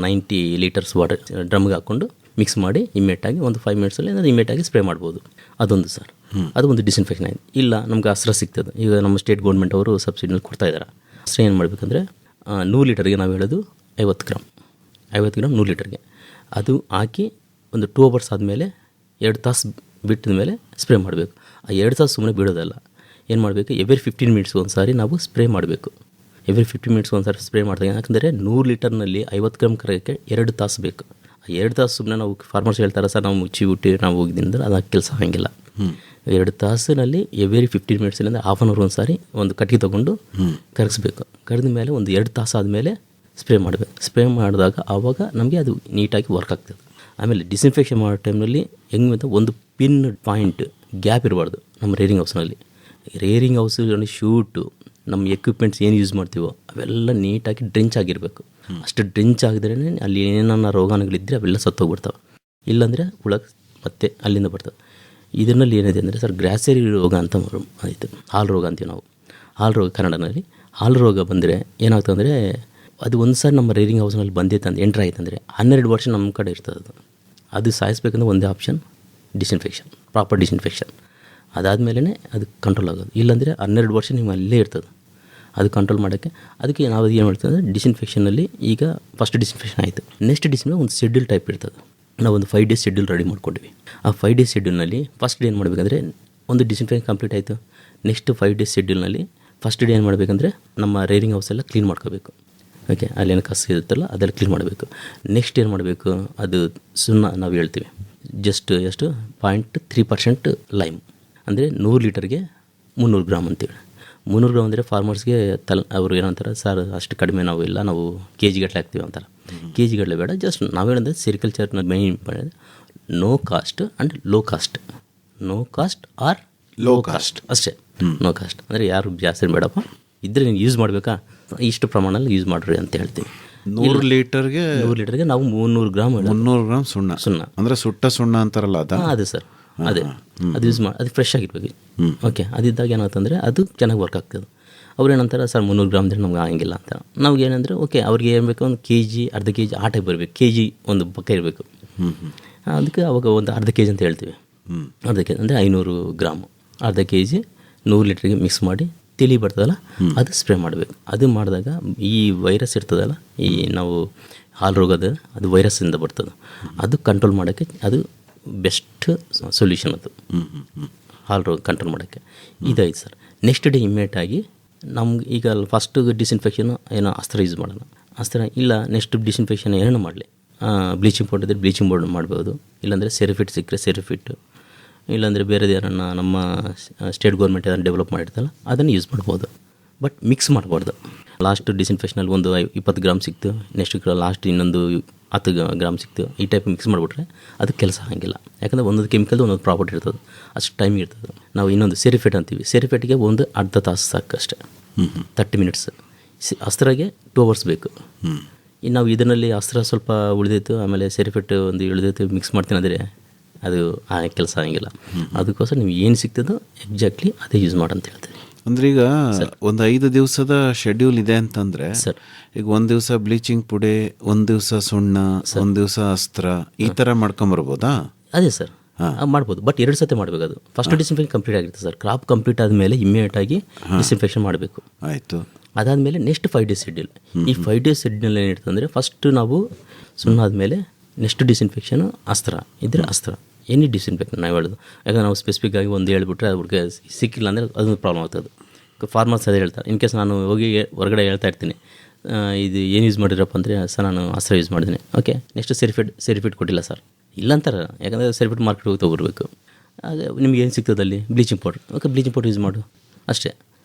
90 ಲೀಟರ್ಸ್ ವಾಟರ್ ಡ್ರಮ್ಗೆ ಹಾಕ್ಕೊಂಡು ಮಿಕ್ಸ್ ಮಾಡಿ ಇಮ್ಮಿಡಿಯೇಟಾಗಿ ಒಂದು 5 ಮಿನಿಟ್ಸಲ್ಲಿ ಅದು ಇಮ್ಮಿಡಿಯೇಟಾಗಿ ಸ್ಪ್ರೇ ಮಾಡ್ಬೋದು. ಅದೊಂದು ಸರ್, ಅದು ಒಂದು ಡಿಸ್ಇನ್ಫೆಕ್ಷನ್ ಆಗಿದೆ. ಇಲ್ಲ ನಮ್ಗೆ ಅಸ್ತ್ರ ಸಿಗ್ತದೆ, ಈಗ ನಮ್ಮ ಸ್ಟೇಟ್ ಗೌರ್ಮೆಂಟ್ ಅವರು ಸಬ್ಸಿಡಿನಲ್ಲಿ ಕೊಡ್ತಾ ಇದ್ದಾರೆ. ಅಸ್ತ್ರ ಏನು ಮಾಡಬೇಕಂದ್ರೆ 100 ಲೀಟರ್ಗೆ ನಾವು ಹೇಳೋದು 50 ಗ್ರಾಮ್ 100 ಲೀಟರ್ಗೆ ಅದು ಹಾಕಿ ಒಂದು 2 ಅವರ್ಸ್ ಆದಮೇಲೆ 2 ತಾಸು ಬಿಟ್ಟಿದ ಮೇಲೆ ಸ್ಪ್ರೇ ಮಾಡಬೇಕು. ಆ 2 ತಾಸು ಸುಮ್ಮನೆ ಬಿಡೋದಲ್ಲ, ಏನು ಮಾಡಬೇಕು, ಎವ್ರಿ 15 ಮಿನಿಟ್ಸ್ಗೆ ಒಂದು ಸಾರಿ ನಾವು ಸ್ಪ್ರೇ ಮಾಡಬೇಕು. ಎವ್ರಿ 15 ಮಿನಿಟ್ಸ್ಗೆ ಒಂದು ಸಾರಿ ಸ್ಪ್ರೇ ಮಾಡಿದಾಗ, ಯಾಕಂದರೆ 100 ಲೀಟರ್ನಲ್ಲಿ 50 ಗ್ರಾಮ್ ಕರಗಕ್ಕೆ 2 ತಾಸು ಬೇಕು. ಆ 2 ತಾಸು ಸುಮ್ಮನೆ ನಾವು ಫಾರ್ಮರ್ಸ್ ಹೇಳ್ತಾರೆ ಸರ್ ನಾವು ಮುಚ್ಚಿ ನಾವು ಹೋಗಿದ್ದರಿಂದ ಅದು ಕೆಲಸ ಆಗಂಗಿಲ್ಲ. 2 ತಾಸಿನಲ್ಲಿ ಎವ್ರಿ 15 ಮಿನಿಟ್ಸಿಂದ ಹಾಫ್ ಆನ್ ಅವರ್ ಒಂದು ಸಾರಿ ಒಂದು ಕಟ್ಟಿಗೆ ತೊಗೊಂಡು ಕರಗಿಸ್ಬೇಕು. ಕರೆದ ಮೇಲೆ ಒಂದು 2 ತಾಸು ಆದಮೇಲೆ ಸ್ಪ್ರೇ ಮಾಡಬೇಕು. ಸ್ಪ್ರೇ ಮಾಡಿದಾಗ ಆವಾಗ ನಮಗೆ ಅದು ನೀಟಾಗಿ ವರ್ಕ್ ಆಗ್ತದೆ. ಆಮೇಲೆ ಡಿಸ್ಇನ್ಫೆಕ್ಷನ್ ಮಾಡೋ ಟೈಮ್ನಲ್ಲಿ ಹೆಂಗೆ ಅಂತ ಒಂದು ಪಿನ್ ಪಾಯಿಂಟ್ ಗ್ಯಾಪ್ ಇರಬಾರ್ದು. ನಮ್ಮ ರೇರಿಂಗ್ ಹೌಸ್ನಲ್ಲಿ ಶೂಟು ನಮ್ಮ ಎಕ್ವಿಪ್ಮೆಂಟ್ಸ್ ಏನು ಯೂಸ್ ಮಾಡ್ತೀವೋ ಅವೆಲ್ಲ ನೀಟಾಗಿ ಡ್ರೆಂಚ್ ಆಗಿರಬೇಕು. ಅಷ್ಟು ಡ್ರೆಂಚ್ ಆಗಿದ್ರೇ ಅಲ್ಲಿ ಏನೇನ ರೋಗಾಣುಗಳಿದ್ದರೆ ಅವೆಲ್ಲ ಸತ್ತೋಗ್ಬಿಡ್ತಾವೆ. ಇಲ್ಲಾಂದರೆ ಹುಳ ಮತ್ತೆ ಅಲ್ಲಿಂದ ಬರ್ತವೆ. ಇದರಲ್ಲಿ ಏನಿದೆ ಅಂದರೆ ಸರ್ ಗ್ರಾಸರಿ ರೋಗ ಅಂತ ಆಯಿತು, ಹಾಲು ರೋಗ ಅಂತೀವಿ ನಾವು. ಹಾಲು ರೋಗ ಕನ್ನಡನಲ್ಲಿ ಹಾಲು ರೋಗ ಬಂದರೆ ಏನಾಗ್ತದೆ ಅಂದರೆ ಅದು ಒಂದು ಸಾರಿ ನಮ್ಮ ರೇರಿಂಗ್ ಹೌಸ್ನಲ್ಲಿ ಬಂದಿತ್ತಂದ್ರೆ ಎಂಟ್ರ್ ಆಯ್ತಂದರೆ 12 ವರ್ಷ ನಮ್ಮ ಕಡೆ ಇರ್ತದೆ. ಅದು ಸಾಯಿಸ್ಬೇಕಂದ್ರೆ ಒಂದೇ ಆಪ್ಷನ್ ಡಿಸ್ಇನ್ಫೆಕ್ಷನ್, ಪ್ರಾಪರ್ ಡಿಸ್ಇನ್ಫೆಕ್ಷನ್. ಅದಾದಮೇಲೆ ಅದು ಕಂಟ್ರೋಲ್ ಆಗೋದು. ಇಲ್ಲಾಂದರೆ 12 ವರ್ಷ ನೀವು ಅಲ್ಲೇ ಇರ್ತದೆ. ಅದು ಕಂಟ್ರೋಲ್ ಮಾಡೋಕ್ಕೆ ಅದಕ್ಕೆ ನಾವು ಏನು ಮಾಡ್ತೀವಿ ಅಂದರೆ ಡಿಸ್ಇನ್ಫೆಕ್ಷನಲ್ಲಿ ಈಗ ಫಸ್ಟ್ ಡಿಸ್ಇನ್ಫೆಕ್ಷನ್ ಆಯಿತು, ನೆಕ್ಸ್ಟ್ ಡಿಸ್ಇನ್ಫೆಕ್ಷನ್ ಒಂದು ಶೆಡ್ಯೂಲ್ ಟೈಪ್ ಇರ್ತದೆ. ನಾವು ಒಂದು 5 ಡೇಸ್ ಶೆಡ್ಯೂಲ್ ರೆಡಿ ಮಾಡ್ಕೊಂಡಿವಿ. ಆ 5 ಡೇಸ್ ಶೆಡ್ಯೂಲ್ನಲ್ಲಿ ಫಸ್ಟ್ ಡೇ ಏನು ಮಾಡಬೇಕಂದ್ರೆ ಒಂದು ಡಿಸ್ಇನ್ಫೆಕ್ಷನ್ ಕಂಪ್ಲೀಟ್ ಆಯಿತು. ನೆಕ್ಸ್ಟ್ 5 ಡೇಸ್ ಶೆಡ್ಯೂಲ್ನಲ್ಲಿ ಫಸ್ಟ್ ಡೇ ಏನು ಮಾಡಬೇಕಂದ್ರೆ ನಮ್ಮ ರೇರಿಂಗ್ ಹೌಸೆಲ್ಲ ಕ್ಲೀನ್ ಮಾಡ್ಕೋಬೇಕು. ಓಕೆ, ಅಲ್ಲೇನು ಕಸ ಇರುತ್ತಲ್ಲ ಅದೆಲ್ಲ ಕ್ಲೀನ್ ಮಾಡಬೇಕು. ನೆಕ್ಸ್ಟ್ ಏನು ಮಾಡಬೇಕು, ಅದು ಸುಣ್ಣ ನಾವು ಹೇಳ್ತೀವಿ ಜಸ್ಟ್ ಎಷ್ಟು 0.3% ಲೈಮ್, ಅಂದರೆ 100 ಲೀಟರ್ಗೆ 300 ಗ್ರಾಮ್ ಅಂತೇಳಿ. 300 ಗ್ರಾಮ್ ಅಂದರೆ ಫಾರ್ಮರ್ಸ್ಗೆ ಅವರು ಏನಂತಾರೆ ಸರ್ ಅಷ್ಟು ಕಡಿಮೆ ನಾವು ಇಲ್ಲ, ನಾವು ಕೆ ಜಿ ಗಟ್ಟಲೆ ಹಾಕ್ತೀವಿ ಅಂತಾರೆ. ಕೆ ಜಿ ಗಟ್ಟಲೆ ಬೇಡ, ಜಸ್ಟ್ ನಾವೇನಂದರೆ ಸೆರಿಕಲ್ಚರ್ನ main important no cost and low cost. No cost or low cost ಅಷ್ಟೇ. ನೋ ಕಾಸ್ಟ್ ಅಂದರೆ ಯಾರು ಜಾಸ್ತಿ ಬೇಡಪ್ಪ, ಇದ್ದರೆ ನೀವು ಯೂಸ್ ಮಾಡಬೇಕಾ ಇಷ್ಟು ಪ್ರಮಾಣದಲ್ಲಿ ಯೂಸ್ ಮಾಡಿರಿ ಅಂತ ಹೇಳ್ತೀವಿ.
100 ಲೀಟರ್ಗೆ
ನಾವು 300 ಗ್ರಾಮ್
ಸುಣ್ಣ ಅಂದರೆ ಸುಟ್ಟ ಸುಣ್ಣ ಅಂತಾರಲ್ಲ ಅದು.
ಅದೇ ಸರ್, ಅದೇ ಅದು ಯೂಸ್ ಮಾಡಿ ಅದು ಫ್ರೆಶ್ ಆಗಿರ್ಬೇಕು. ಓಕೆ, ಅದಿದ್ದಾಗ ಏನಾಗ್ತಂದರೆ ಅದು ಚೆನ್ನಾಗಿ ವರ್ಕ್ ಆಗ್ತದೆ. ಅವ್ರು ಏನಂತಾರೆ ಸರ್ 300 ಗ್ರಾಮ್ ಅಂದರೆ ನಮ್ಗೆ ಆಗಂಗಿಲ್ಲ ಅಂತ. ನಮ್ಗೆ ಏನಂದರೆ ಓಕೆ ಅವ್ರಿಗೆ ಏನು ಬೇಕು, ಒಂದು ಕೆ ಜಿ ಅರ್ಧ ಕೆ ಜಿ ಆ ಟೈಪ್ ಬರಬೇಕು. ಕೆ ಜಿ ಒಂದು ಪಕ್ಕ ಇರಬೇಕು. ಅದಕ್ಕೆ ಅವಾಗ ಒಂದು ಅರ್ಧ ಕೆ ಜಿ ಅಂತ ಹೇಳ್ತೀವಿ. ಅರ್ಧ ಕೆ ಜಿ ಅಂದರೆ 500 ಗ್ರಾಮು, ಅರ್ಧ ಕೆ ಜಿ 100 ಲೀಟ್ರಿಗೆ ಮಿಕ್ಸ್ ಮಾಡಿ ತಿಳಿ ಬರ್ತದಲ್ಲ ಅದು ಸ್ಪ್ರೇ ಮಾಡಬೇಕು. ಅದು ಮಾಡಿದಾಗ ಈ ವೈರಸ್ ಇರ್ತದಲ್ಲ, ಈ ನಾವು ಹಾಲು ರೋಗದ ಅದು ವೈರಸ್ಸಿಂದ ಬರ್ತದೆ. ಅದು ಕಂಟ್ರೋಲ್ ಮಾಡೋಕ್ಕೆ ಅದು ಬೆಸ್ಟ್ ಸೊಲ್ಯೂಷನ್. ಅದು ಹಾಲು ರೋಗ ಕಂಟ್ರೋಲ್ ಮಾಡೋಕ್ಕೆ ಇದಾಯ್ತು ಸರ್. ನೆಕ್ಸ್ಟ್ ಡೇ ಇಮ್ಮಿಡಿಯೇಟಾಗಿ ನಮ್ಗೆ ಈಗ ಫಸ್ಟ್ ಡಿಸ್ಇನ್ಫೆಕ್ಷನ್ ಏನೋ ಅಸ್ತ್ರ ಯೂಸ್ ಮಾಡೋಣ, ಅಸ್ತ್ರ ಇಲ್ಲ ನೆಕ್ಸ್ಟ್ ಡಿಸ್ಇನ್ಫೆಕ್ಷನ್ ಏನೋ ಮಾಡಲಿ, ಬ್ಲೀಚಿಂಗ್ ಪೌಡರ್ ಇದ್ದರೆ ಬ್ಲೀಚಿಂಗ್ ಪೌಡರ್ ಮಾಡ್ಬೋದು. ಇಲ್ಲಾಂದರೆ ಸೆರಿಫಿಟ್ ಸಿಕ್ಕರೆ ಸೆರಿಫಿಟ್, ಇಲ್ಲಾಂದರೆ ಬೇರೆದು ಏನನ್ನ ನಮ್ಮ ಸ್ಟೇಟ್ ಗೌರ್ಮೆಂಟ್ ಅದನ್ನು ಡೆವಲಪ್ ಮಾಡಿರ್ತಲ್ಲ ಅದನ್ನು ಯೂಸ್ ಮಾಡ್ಬೋದು. ಬಟ್ ಮಿಕ್ಸ್ ಮಾಡಬಾರ್ದು. ಲಾಸ್ಟ್ ಡಿಸ್ಇನ್ಫೆಕ್ಷನಲ್ಲಿ ಒಂದು 20 ಗ್ರಾಮ್ ಸಿಕ್ತು, ನೆಕ್ಸ್ಟ್ ಲಾಸ್ಟ್ ಇನ್ನೊಂದು 10 ಗ್ರಾಮ್ ಸಿಕ್ತು, ಈ ಟೈಪ್ ಮಿಕ್ಸ್ ಮಾಡಿಬಿಟ್ರೆ ಅದು ಕೆಲಸ ಆಗಂಗಿಲ್ಲ. ಯಾಕಂದರೆ ಒಂದೊಂದು ಕೆಮಿಕಲ್ದು ಒಂದೊಂದು ಪ್ರಾಪರ್ಟಿ ಇರ್ತದೆ, ಅಷ್ಟು ಟೈಮ್ ಇರ್ತದೆ. ನಾವು ಇನ್ನೊಂದು ಸೆರಿಫಿಟ್ ಅಂತೀವಿ, ಸೆರಿಫಿಟ್ಗೆ ಒಂದು ಅರ್ಧ ತಾಸು ಸಾಕು ಅಷ್ಟೇ, 30 ಮಿನಿಟ್ಸ್. ಅಸ್ತ್ರಗೆ 2 ಅವರ್ಸ್ ಬೇಕು. ಇನ್ನು ನಾವು ಇದರಲ್ಲಿ ಅಸ್ತ್ರ ಸ್ವಲ್ಪ ಉಳಿದೈತು, ಆಮೇಲೆ ಸೆರಿಫಿಟ್ ಒಂದು ಇಳಿದೈತು ಮಿಕ್ಸ್ ಮಾಡ್ತೀನಿ ಅಂದರೆ ಅದು ಕೆಲಸ ಆಗಂಗಿಲ್ಲ. ಅದಕ್ಕೋಸ್ಕರ ನೀವು ಏನು ಸಿಗ್ತದೋ ಎಕ್ಸಾಕ್ಟ್ಲಿ ಅದೇ ಯೂಸ್ ಮಾಡಂತ ಹೇಳ್ತೀವಿ.
ಅಂದ್ರೆ ಈಗ ಒಂದು 5 ದಿವಸದ ಶೆಡ್ಯೂಲ್ ಇದೆ ಅಂತಂದ್ರೆ ಈಗ 1 ದಿವಸ ಬ್ಲೀಚಿಂಗ್ ಪುಡಿ, 1 ದಿವಸ ಸುಣ್ಣ, 1 ದಿವಸ ಅಸ್ತ್ರ, ಈ ಥರ ಮಾಡ್ಕೊಂಬರ್ಬೋದಾ?
ಅದೇ ಸರ್, ಮಾಡ್ಬೋದು. ಬಟ್ 2 ಸತಿ ಮಾಡಬೇಕು. ಅದು ಫಸ್ಟ್ ಡಿಸ್ಇನ್ಫೆಕ್ಷನ್ ಕಂಪ್ಲೀಟ್ ಆಗಿರುತ್ತೆ ಸರ್. ಕ್ರಾಪ್ ಕಂಪ್ಲೀಟ್ ಆದಮೇಲೆ ಇಮ್ಮಿಡಿಯೇಟಾಗಿ ಡಿಸ್ಇನ್ಫೆಕ್ಷನ್ ಮಾಡಬೇಕು.
ಆಯಿತು.
ಅದಾದಮೇಲೆ ನೆಕ್ಸ್ಟ್ 5 ಡೇಸ್ ಶೆಡ್ಯೂಲ್. ಈ 5 ಡೇಸ್ ಶೆಡ್ಯೂಲ್ ಏನಿರ್ತದೆ ಅಂದರೆ ಫಸ್ಟ್ ನಾವು ಸುಣ್ಣ ಆದಮೇಲೆ ನೆಕ್ಸ್ಟ್ ಡಿಸ್ಇನ್ಫೆಕ್ಷನ್ ಅಸ್ತ್ರ ಇದ್ದರೆ ಅಸ್ತ್ರ, ಎನಿ ಡಿಸ್ಇನ್ಫೆಕ್ಷನ್ ನಾವು ಹೇಳೋದು. ಯಾಕಂದ್ರೆ ನಾವು ಸ್ಪೆಸಿಫಿಕ್ಕಾಗಿ ಒಂದು ಹೇಳ್ಬಿಟ್ರೆ ಅವ್ರಿಗೆ ಸಿಕ್ಕಿಲ್ಲ ಅಂದರೆ ಅದೊಂದು ಪ್ರಾಬ್ಲಮ್ ಆಗ್ತದೆ. ಫಾರ್ಮರ್ಸ್ ಅದೇ ಹೇಳ್ತಾರೆ. ಇನ್ ಕೇಸ್ ನಾನು ಹೋಗಿ ಹೊರಗಡೆ ಹೇಳ್ತಾ ಇರ್ತೀನಿ, ಇದು ಏನು ಯೂಸ್ ಮಾಡಿದ್ರಪ್ಪ ಅಂದರೆ ಸರ್ ನಾನು ಅಸ್ತ್ರ ಯೂಸ್ ಮಾಡಿದ್ದೀನಿ. ಓಕೆ, ನೆಕ್ಸ್ಟ್ ಸೆರಿಫಿಟ್ ಕೊಟ್ಟಿಲ್ಲ ಸರ್, ಇಲ್ಲ ಅಂತಾರೆ. ಯಾಕಂದರೆ ಸೆರಿಫಿಟ್ ಮಾರ್ಕೆಟ್ ಹೋಗಿ ತೊಗೊಬರ್ಬೇಕು. ಅದೇ ನಿಮ್ಗೆ ಏನು ಸಿಗ್ತದೆ ಅಲ್ಲಿ bleaching powder, okay bleaching powder use ಮಾಡು ಅಷ್ಟೇ,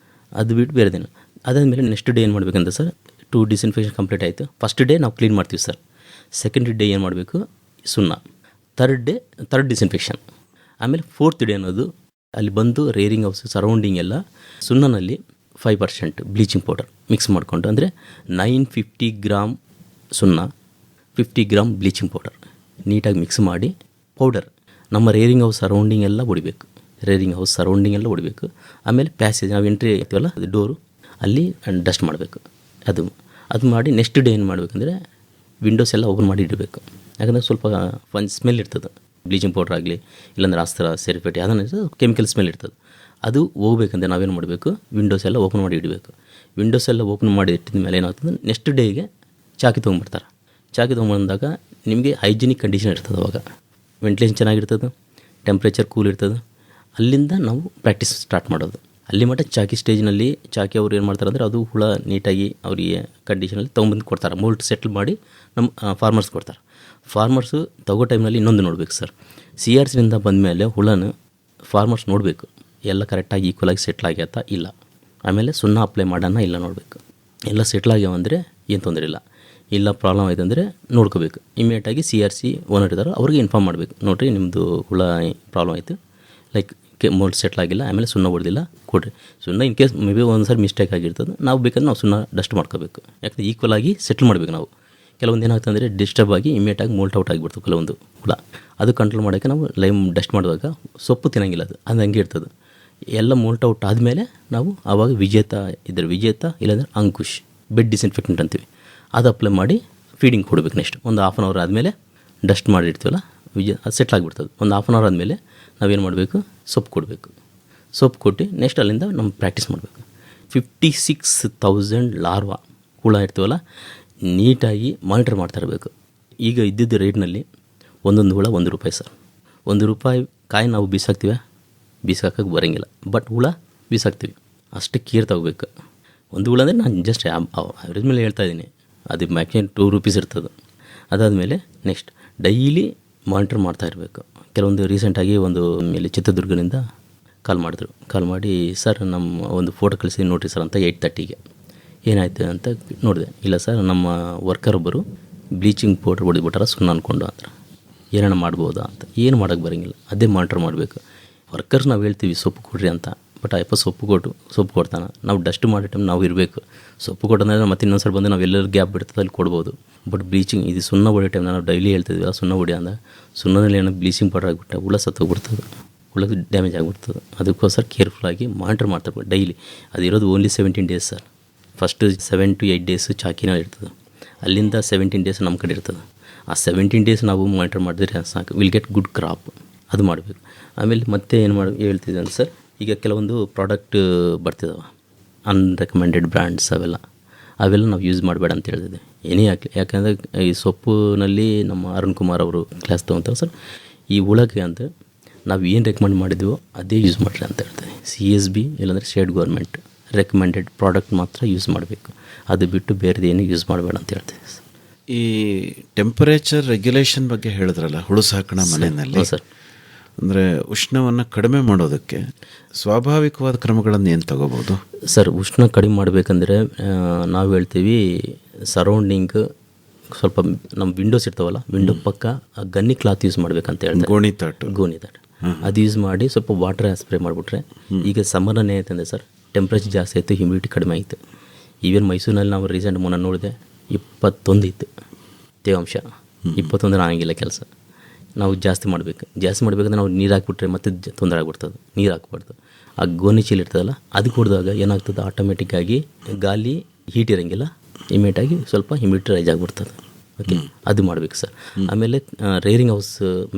ಅದು ಬಿಟ್ಟು ಬೇರೆದೇನು. ಅದಾದಮೇಲೆ ನೆಕ್ಸ್ಟ್ ಡೇ ಏನು ಮಾಡಬೇಕಂತ ಸರ್, 2 ಡಿಸ್ಇನ್ಫೆಕ್ಷನ್ ಕಂಪ್ಲೀಟ್ ಆಯಿತು. ಫಸ್ಟ್ ಡೇ ನಾವು ಕ್ಲೀನ್ ಮಾಡ್ತೀವಿ ಸರ್. ಸೆಕೆಂಡ್ ಡೇ ಏನು ಮಾಡಬೇಕು, ಸುಣ್ಣ. Third disinfection. ಆಮೇಲೆ 4th ಡೇ ಅನ್ನೋದು ಅಲ್ಲಿ ಬಂದು ರೇರಿಂಗ್ ಹೌಸ್ ಸರೌಂಡಿಂಗ್ ಎಲ್ಲ ಸುಣ್ಣನಲ್ಲಿ 5% ಬ್ಲೀಚಿಂಗ್ ಪೌಡರ್ ಮಿಕ್ಸ್ ಮಾಡಿಕೊಂಡು, ಅಂದರೆ 950 ಗ್ರಾಮ್ ಸುಣ್ಣ, 50 ಗ್ರಾಮ್ ಬ್ಲೀಚಿಂಗ್ ಪೌಡರ್ ನೀಟಾಗಿ ಮಿಕ್ಸ್ ಮಾಡಿ ಪೌಡರ್ ನಮ್ಮ ರೇರಿಂಗ್ ಹೌಸ್ ಸರೌಂಡಿಂಗ್ ಎಲ್ಲ ಹೊಡಿಬೇಕು. ರೇರಿಂಗ್ ಹೌಸ್ ಸರೌಂಡಿಂಗ್ ಎಲ್ಲ ಹೊಡಿಬೇಕು. ಆಮೇಲೆ ಪ್ಯಾಸೇಜ್ ನಾವು ಎಂಟ್ರಿ ಆಗ್ತೀವಲ್ಲ ಅದು ಡೋರು ಅಲ್ಲಿ ಡಸ್ಟ್ ಮಾಡಬೇಕು. ಅದು ಮಾಡಿ ನೆಕ್ಸ್ಟ್ ಡೇ ಏನು ಮಾಡಬೇಕಂದ್ರೆ ವಿಂಡೋಸ್ ಎಲ್ಲ ಓಪನ್ ಮಾಡಿ ಇಡಬೇಕು. ಯಾಕಂದರೆ ಸ್ವಲ್ಪ ಒಂದು ಸ್ಮೆಲ್ ಇರ್ತದೆ, ಬ್ಲೀಚಿಂಗ್ ಪೌಡ್ರ್ ಆಗಲಿ ಇಲ್ಲಾಂದ್ರೆ ಅಸ್ತ್ರ ಸೆರಿಫೇಟ್ ಯಾವುದನ್ನ ಕೆಮಿಕಲ್ ಸ್ಮೆಲ್ ಇರ್ತದೆ. ಅದು ಹೋಗ್ಬೇಕಂದ್ರೆ ನಾವೇನು ಮಾಡಬೇಕು, ವಿಂಡೋಸ್ ಎಲ್ಲ ಓಪನ್ ಮಾಡಿ ಇಡಬೇಕು. ವಿಂಡೋಸ್ ಎಲ್ಲ ಓಪನ್ ಮಾಡಿ ಇಟ್ಟಿದ ಮೇಲೆ ಏನಾಗ್ತದೆ, ನೆಕ್ಸ್ಟ್ ಡೇಗೆ ಚಾಕಿ ತೊಗೊಂಬರ್ತಾರೆ. ಚಾಕಿ ತೊಗೊಂಬಂದಾಗ ನಿಮಗೆ ಹೈಜಿನಿಕ್ ಕಂಡೀಷನ್ ಇರ್ತದೆ. ಅವಾಗ ವೆಂಟಿಲೇಷನ್ ಚೆನ್ನಾಗಿರ್ತದೆ, ಟೆಂಪ್ರೇಚರ್ ಕೂಲ್ ಇರ್ತದೆ. ಅಲ್ಲಿಂದ ನಾವು ಪ್ರಾಕ್ಟೀಸ್ ಸ್ಟಾರ್ಟ್ ಮಾಡೋದು. ಅಲ್ಲಿ ಮಟ್ಟ ಚಾಕಿ ಸ್ಟೇಜ್ನಲ್ಲಿ ಚಾಕಿ ಅವ್ರು ಏನು ಮಾಡ್ತಾರೆ ಅಂದರೆ ಅದು ಹುಳ ನೀಟಾಗಿ ಅವರಿಗೆ ಕಂಡೀಷನಲ್ಲಿ ತೊಗೊಂಬಂದು ಕೊಡ್ತಾರೆ. ಮೋಲ್ಟ್ ಸೆಟ್ಲ್ ಮಾಡಿ ನಮ್ಮ ಫಾರ್ಮರ್ಸ್ ಕೊಡ್ತಾರೆ. ಫಾರ್ಮರ್ಸು ತಗೋ ಟೈಮ್ನಲ್ಲಿ ಇನ್ನೊಂದು ನೋಡಬೇಕು ಸರ್, CRCನಿಂದ ಬಂದಮೇಲೆ ಹುಳನ ಫಾರ್ಮರ್ಸ್ ನೋಡಬೇಕು ಎಲ್ಲ ಕರೆಕ್ಟಾಗಿ ಈಕ್ವಲಾಗಿ ಸೆಟ್ಲ್ ಆಗ್ಯಾತ ಇಲ್ಲ. ಆಮೇಲೆ ಸುಣ್ಣ ಅಪ್ಲೈ ಮಾಡೋಣ ಇಲ್ಲ ನೋಡಬೇಕು. ಎಲ್ಲ ಸೆಟ್ಲ್ ಆಗ್ಯಾವಂದರೆ ಏನು ತೊಂದರೆ ಇಲ್ಲ ಪ್ರಾಬ್ಲಮ್ ಆಯ್ತು ಅಂದರೆ ನೋಡ್ಕೋಬೇಕು. ಇಮಿಡಿಯೇಟಾಗಿ CRC ಓನರ್ ಇದ್ದಾರೆ ಅವ್ರಿಗೆ ಇನ್ಫಾರ್ಮ್ ಮಾಡಬೇಕು, ನೋಡಿರಿ ನಿಮ್ಮದು ಹುಳ ಪ್ರಾಬ್ಲಮ್ ಆಯಿತು, ಲೈಕ್ ಮೋಲ್ಡ್ ಸೆಟ್ಲ್ ಆಗಿಲ್ಲ, ಆಮೇಲೆ ಸುಣ್ಣ ಹೊಡೆದಿಲ್ಲ ಕೊಡ್ರಿ. ಸುಣ್ಣ ಇನ್ ಕೇಸ್ ಮೇ ಬಿ ಒಂದು ಸಾರಿ ಮಿಸ್ಟೇಕ್ ಆಗಿರ್ತದೆ, ನಾವು ಬೇಕಾದ್ರೆ ನಾವು ಸುಣ್ಣ ಡಸ್ಟ್ ಮಾಡ್ಕೋಬೇಕು. ಯಾಕಂದರೆ ಈಕ್ವಲ್ ಆಗಿ ಸೆಟ್ಲ್ ಮಾಡಬೇಕು ನಾವು. ಕೆಲವೊಂದು ಏನಾಗ್ತದೆ ಅಂದರೆ ಡಿಸ್ಟರ್ಬ್ ಆಗಿ ಇಮಿಡಿಯೇಟಾಗಿ ಮೋಲ್ಟ್ ಔಟ್ ಆಗಿಬಿಡ್ತು ಕೆಲವೊಂದು ಹುಳ. ಅದು ಕಂಟ್ರೋಲ್ ಮಾಡೋಕ್ಕೆ ನಾವು ಲೈಮ್ ಡಸ್ಟ್ ಮಾಡುವಾಗ ಸೊಪ್ಪು ತಿನ್ನಂಗಿಲ್ಲ, ಅದು ಹಂಗೆ ಇರ್ತದೆ. ಎಲ್ಲ ಮೋಲ್ಟ್ ಔಟ್ ಆದಮೇಲೆ ನಾವು ಆವಾಗ ವಿಜೇತ ಇಲ್ಲಾಂದರೆ ಅಂಕುಶ್ ಬೆಡ್ ಡಿಸ್ಇನ್ಫೆಕ್ಟೆಂಟ್ ಅಂತೀವಿ, ಅದು ಅಪ್ಲೈ ಮಾಡಿ ಫೀಡಿಂಗ್ ಕೊಡಬೇಕು. ನೆಕ್ಸ್ಟ್ ಒಂದು ಹಾಫ್ ಆನ್ ಅವರ್ ಆದಮೇಲೆ ಡಸ್ಟ್ ಮಾಡಿರ್ತೀವಲ್ಲ ಅದು ಸೆಟ್ಲ್ ಆಗಿಬಿಡ್ತದೆ. ಒಂದು ಹಾಫ್ ಆನ್ ಅವರ್ ಆದಮೇಲೆ ನಾವೇನು ಮಾಡಬೇಕು, ಸೊಪ್ಪು ಕೊಡಬೇಕು. ಸೊಪ್ಪು ಕೊಟ್ಟು ನೆಕ್ಸ್ಟ್ ಅಲ್ಲಿಂದ ನಮ್ಮ ಪ್ರಾಕ್ಟೀಸ್ ಮಾಡಬೇಕು. 56,000 ಲಾರ್ವಾ ಹುಳ ಇರ್ತೀವಲ್ಲ ನೀಟಾಗಿ ಮಾನಿಟರ್ ಮಾಡ್ತಾ ಇರಬೇಕು. ಈಗ ಇದ್ದಿದ್ದ ರೇಟ್ನಲ್ಲಿ ಒಂದೊಂದು ಹುಳ ₹1 ಸರ್. ₹1 ಕಾಯಿ ನಾವು ಬೀಸಾಕಕ್ಕೆ ಬರೋಂಗಿಲ್ಲ, ಬಟ್ ಹುಳ ಬೀಸಾಕ್ತೀವಿ. ಅಷ್ಟು ಕೇರ್ ತಗೋಬೇಕು. ಒಂದು ಹುಳ ಅಂದರೆ ನಾನು ಜಸ್ಟ್ ಅವ್ರೇಜ್ ಮೇಲೆ ಹೇಳ್ತಾ ಇದ್ದೀನಿ, ಅದು ಮ್ಯಾಕ್ಸಿಮಮ್ ₹2 ಇರ್ತದೆ. ಅದಾದಮೇಲೆ ನೆಕ್ಸ್ಟ್ ಡೈಲಿ ಮಾನಿಟರ್ ಮಾಡ್ತಾ ಇರಬೇಕು. ಕೆಲವೊಂದು ರೀಸೆಂಟಾಗಿ ಇಲ್ಲಿ ಚಿತ್ರದುರ್ಗದಿಂದ ಕಾಲ್ ಮಾಡಿ ಸರ್ ನಮ್ಮ ಒಂದು ಫೋಟೋ ಕಳಿಸಿ ನೋಡ್ರಿ ಸರ್ ಅಂತ 8:30ಗೆ ಏನಾಯ್ತು ಅಂತ ನೋಡಿದೆ. ಇಲ್ಲ ಸರ್ ನಮ್ಮ ವರ್ಕರ್ ಒಬ್ಬರು ಬ್ಲೀಚಿಂಗ್ ಪೌಡ್ರ್ ಹೊಡೆದ್ಬಿಟ್ಟಾರ ಸುಣ್ಣ ಅಂದ್ಕೊಂಡು ಅಂತ. ಏನಾರ ಮಾಡ್ಬೋದಾ ಅಂತ. ಏನು ಮಾಡೋಕ್ಕೆ ಬರೋಂಗಿಲ್ಲ, ಅದೇ ಮಾನಿಟರ್ ಮಾಡಬೇಕು. ವರ್ಕರ್ಸ್ ನಾವು ಹೇಳ್ತೀವಿ ಸೊಪ್ಪು ಕೊಡ್ರಿ ಅಂತ, ಬಟ್ ಅಯ್ಯಪ್ಪ ಸೊಪ್ಪು ಕೊಡ್ತಾನೆ. ನಾವು ಡಸ್ಟ್ ಮಾಡೋ ಟೈಮ್ ನಾವು ಇರಬೇಕು. ಸೊಪ್ಪು ಕೊಟ್ಟಂದ್ರೆ ಮತ್ತೆ ಇನ್ನೊಂದು ಸಲ ಬಂದು ನಾವು ಎಲ್ಲರೂ ಗ್ಯಾಪ್ ಬಿಡ್ತದೆ ಅಲ್ಲಿ ಕೊಡ್ಬೋದು. ಬಟ್ ಬ್ಲೀಚಿಂಗ್ ಇದು ಸುಣ್ಣ ಹೊಡೆಯೋ ಟೈಮ್ ನಾವು ಡೈಲಿ ಹೇಳ್ತಿದ್ವಿ ಸುಣ್ಣ ಹೊಡಿ ಅಂದಾಗ ಸುಣ್ಣದಲ್ಲಿ ಏನೋ ಬ್ಲೀಚಿಂಗ್ ಪೌಡರ್ ಆಗಿಬಿಟ್ಟೆ ಹುಳ ಸತ್ತೋಗ್ಬಿಡ್ತದೆ, ಹುಳಕ್ಕೆ ಡ್ಯಾಮೇಜ್ ಆಗಿಬಿಡ್ತದೆ. ಅದಕ್ಕೋಸ್ಕರ ಕೇರ್ಫುಲ್ಲಾಗಿ ಮಾನಿಟರ್ ಮಾಡ್ತಾರೆ ಡೈಲಿ. ಅದಿರೋದು only 17 days sir. First 7 to 8 days ಚಾಕಿನ ಇರ್ತದೆ, ಅಲ್ಲಿಂದ 17 ಡೇಸ್ ನಮ್ಮ ಕಡೆ ಇರ್ತದೆ. ಆ 17 ಡೇಸ್ ನಾವು ಮಾನಿಟರ್ ಮಾಡಿದ್ರೆ ಸಾಕು, ವಿಲ್ ಗೆಟ್ ಗುಡ್ ಕ್ರಾಪ್. ಅದು ಮಾಡಬೇಕು. ಆಮೇಲೆ ಮತ್ತೆ ಏನು ಹೇಳ್ತಿದ್ದೆ ಅಂತ ಸರ್, ಈಗ ಕೆಲವೊಂದು ಪ್ರಾಡಕ್ಟ್ ಬರ್ತಿದ್ದಾವೆ ಅನ್ರೆಕಮೆಂಡೆಡ್ ಬ್ರ್ಯಾಂಡ್ಸ್, ಅವೆಲ್ಲ ನಾವು ಯೂಸ್ ಮಾಡಬೇಡ ಅಂತ ಹೇಳ್ತಿದ್ದೆ. ಏನೇ ಆಗಲಿ, ಯಾಕಂದರೆ ಈ ಸೊಪ್ಪಿನಲ್ಲಿ ನಮ್ಮ ಅರುಣ್ ಕುಮಾರ್ ಅವರು ಕ್ಲಾಸ್ ತೊಗೊತಾರೆ ಸರ್. ಈ ಹುಳಕ್ಕೆ ಅಂತ ನಾವು ಏನು ರೆಕಮೆಂಡ್ ಮಾಡಿದ್ವೋ ಅದೇ ಯೂಸ್ ಮಾಡಿರಿ ಅಂತ ಹೇಳ್ತೀವಿ. CSB ಇಲ್ಲಾಂದರೆ ಸ್ಟೇಟ್ ಗೌರ್ಮೆಂಟ್ ರೆಕಮೆಂಡೆಡ್ ಪ್ರಾಡಕ್ಟ್ ಮಾತ್ರ ಯೂಸ್ ಮಾಡಬೇಕು, ಅದು ಬಿಟ್ಟು ಬೇರೆದೇನು ಯೂಸ್ ಮಾಡಬೇಡ ಅಂತ ಹೇಳ್ತೀವಿ.
ಈ ಟೆಂಪರೇಚರ್ ರೆಗ್ಯುಲೇಷನ್ ಬಗ್ಗೆ ಹೇಳಿದ್ರಲ್ಲ ಹುಳು ಸಾಕಣೆ ಮನೆಯಲ್ಲಿ
ಸರ್,
ಅಂದರೆ ಉಷ್ಣವನ್ನು ಕಡಿಮೆ ಮಾಡೋದಕ್ಕೆ ಸ್ವಾಭಾವಿಕವಾದ ಕ್ರಮಗಳನ್ನು ಏನು ತಗೋಬೋದು
ಸರ್? ಉಷ್ಣ ಕಡಿಮೆ ಮಾಡಬೇಕಂದ್ರೆ ನಾವು ಹೇಳ್ತೀವಿ ಸರೌಂಡಿಂಗ್ ಸ್ವಲ್ಪ ನಮ್ಮ ವಿಂಡೋಸ್ ಇರ್ತಾವಲ್ಲ, ವಿಂಡೋ ಪಕ್ಕ ಗನ್ನಿ ಕ್ಲಾತ್ ಯೂಸ್ ಮಾಡ್ಬೇಕಂತ ಹೇಳ್ತಾರೆ. ಗೋಣಿತಾಟು ಅದು ಯೂಸ್ ಮಾಡಿ ಸ್ವಲ್ಪ ವಾಟರ್ ಸ್ಪ್ರೇ ಮಾಡಿಬಿಟ್ರೆ. ಈಗ ಸಮ್ಮರ್ನೇ ಐತಂದರೆ ಸರ್ ಟೆಂಪ್ರೇಚರ್ ಜಾಸ್ತಿ ಆಯಿತು, ಹ್ಯುಮಿಡಿಟಿ ಕಡಿಮೆ ಆಯಿತು. ಈವನ್ ಮೈಸೂರಿನಲ್ಲಿ ನಾವು ರೀಸೆಂಟ್ ಮೊನ್ನೆ ನೋಡಿದೆ 21 ಇತ್ತು ತೇವಾಂಶ. 21 ಆಗಿಲ್ಲ ಕೆಲಸ. ನಾವು ಜಾಸ್ತಿ ಮಾಡಬೇಕಂದ್ರೆ ನಾವು ನೀರು ಹಾಕ್ಬಿಟ್ರೆ ಮತ್ತೆ ತೊಂದರೆ ಆಗ್ಬಿಡ್ತದೆ. ನೀರು ಹಾಕ್ಬಾರ್ದು. ಆ ಗೋಣಿ ಚೀಲ ಇರ್ತದಲ್ಲ ಅದು ಕುಡಿದಾಗ ಏನಾಗ್ತದೆ, ಆಟೋಮೆಟಿಕ್ಕಾಗಿ ಗಾಳಿ ಹೀಟ್ ಇರೋಂಗಿಲ್ಲ, ಇಮಿಡಿಯೇಟಾಗಿ ಸ್ವಲ್ಪ ಹ್ಯುಮಿಡಿಟಿ ರೈಸ್ ಆಗಿಬಿಡ್ತದೆ. ಓಕೆ, ಅದು ಮಾಡಬೇಕು ಸರ್. ಆಮೇಲೆ ರೇರಿಂಗ್ ಹೌಸ್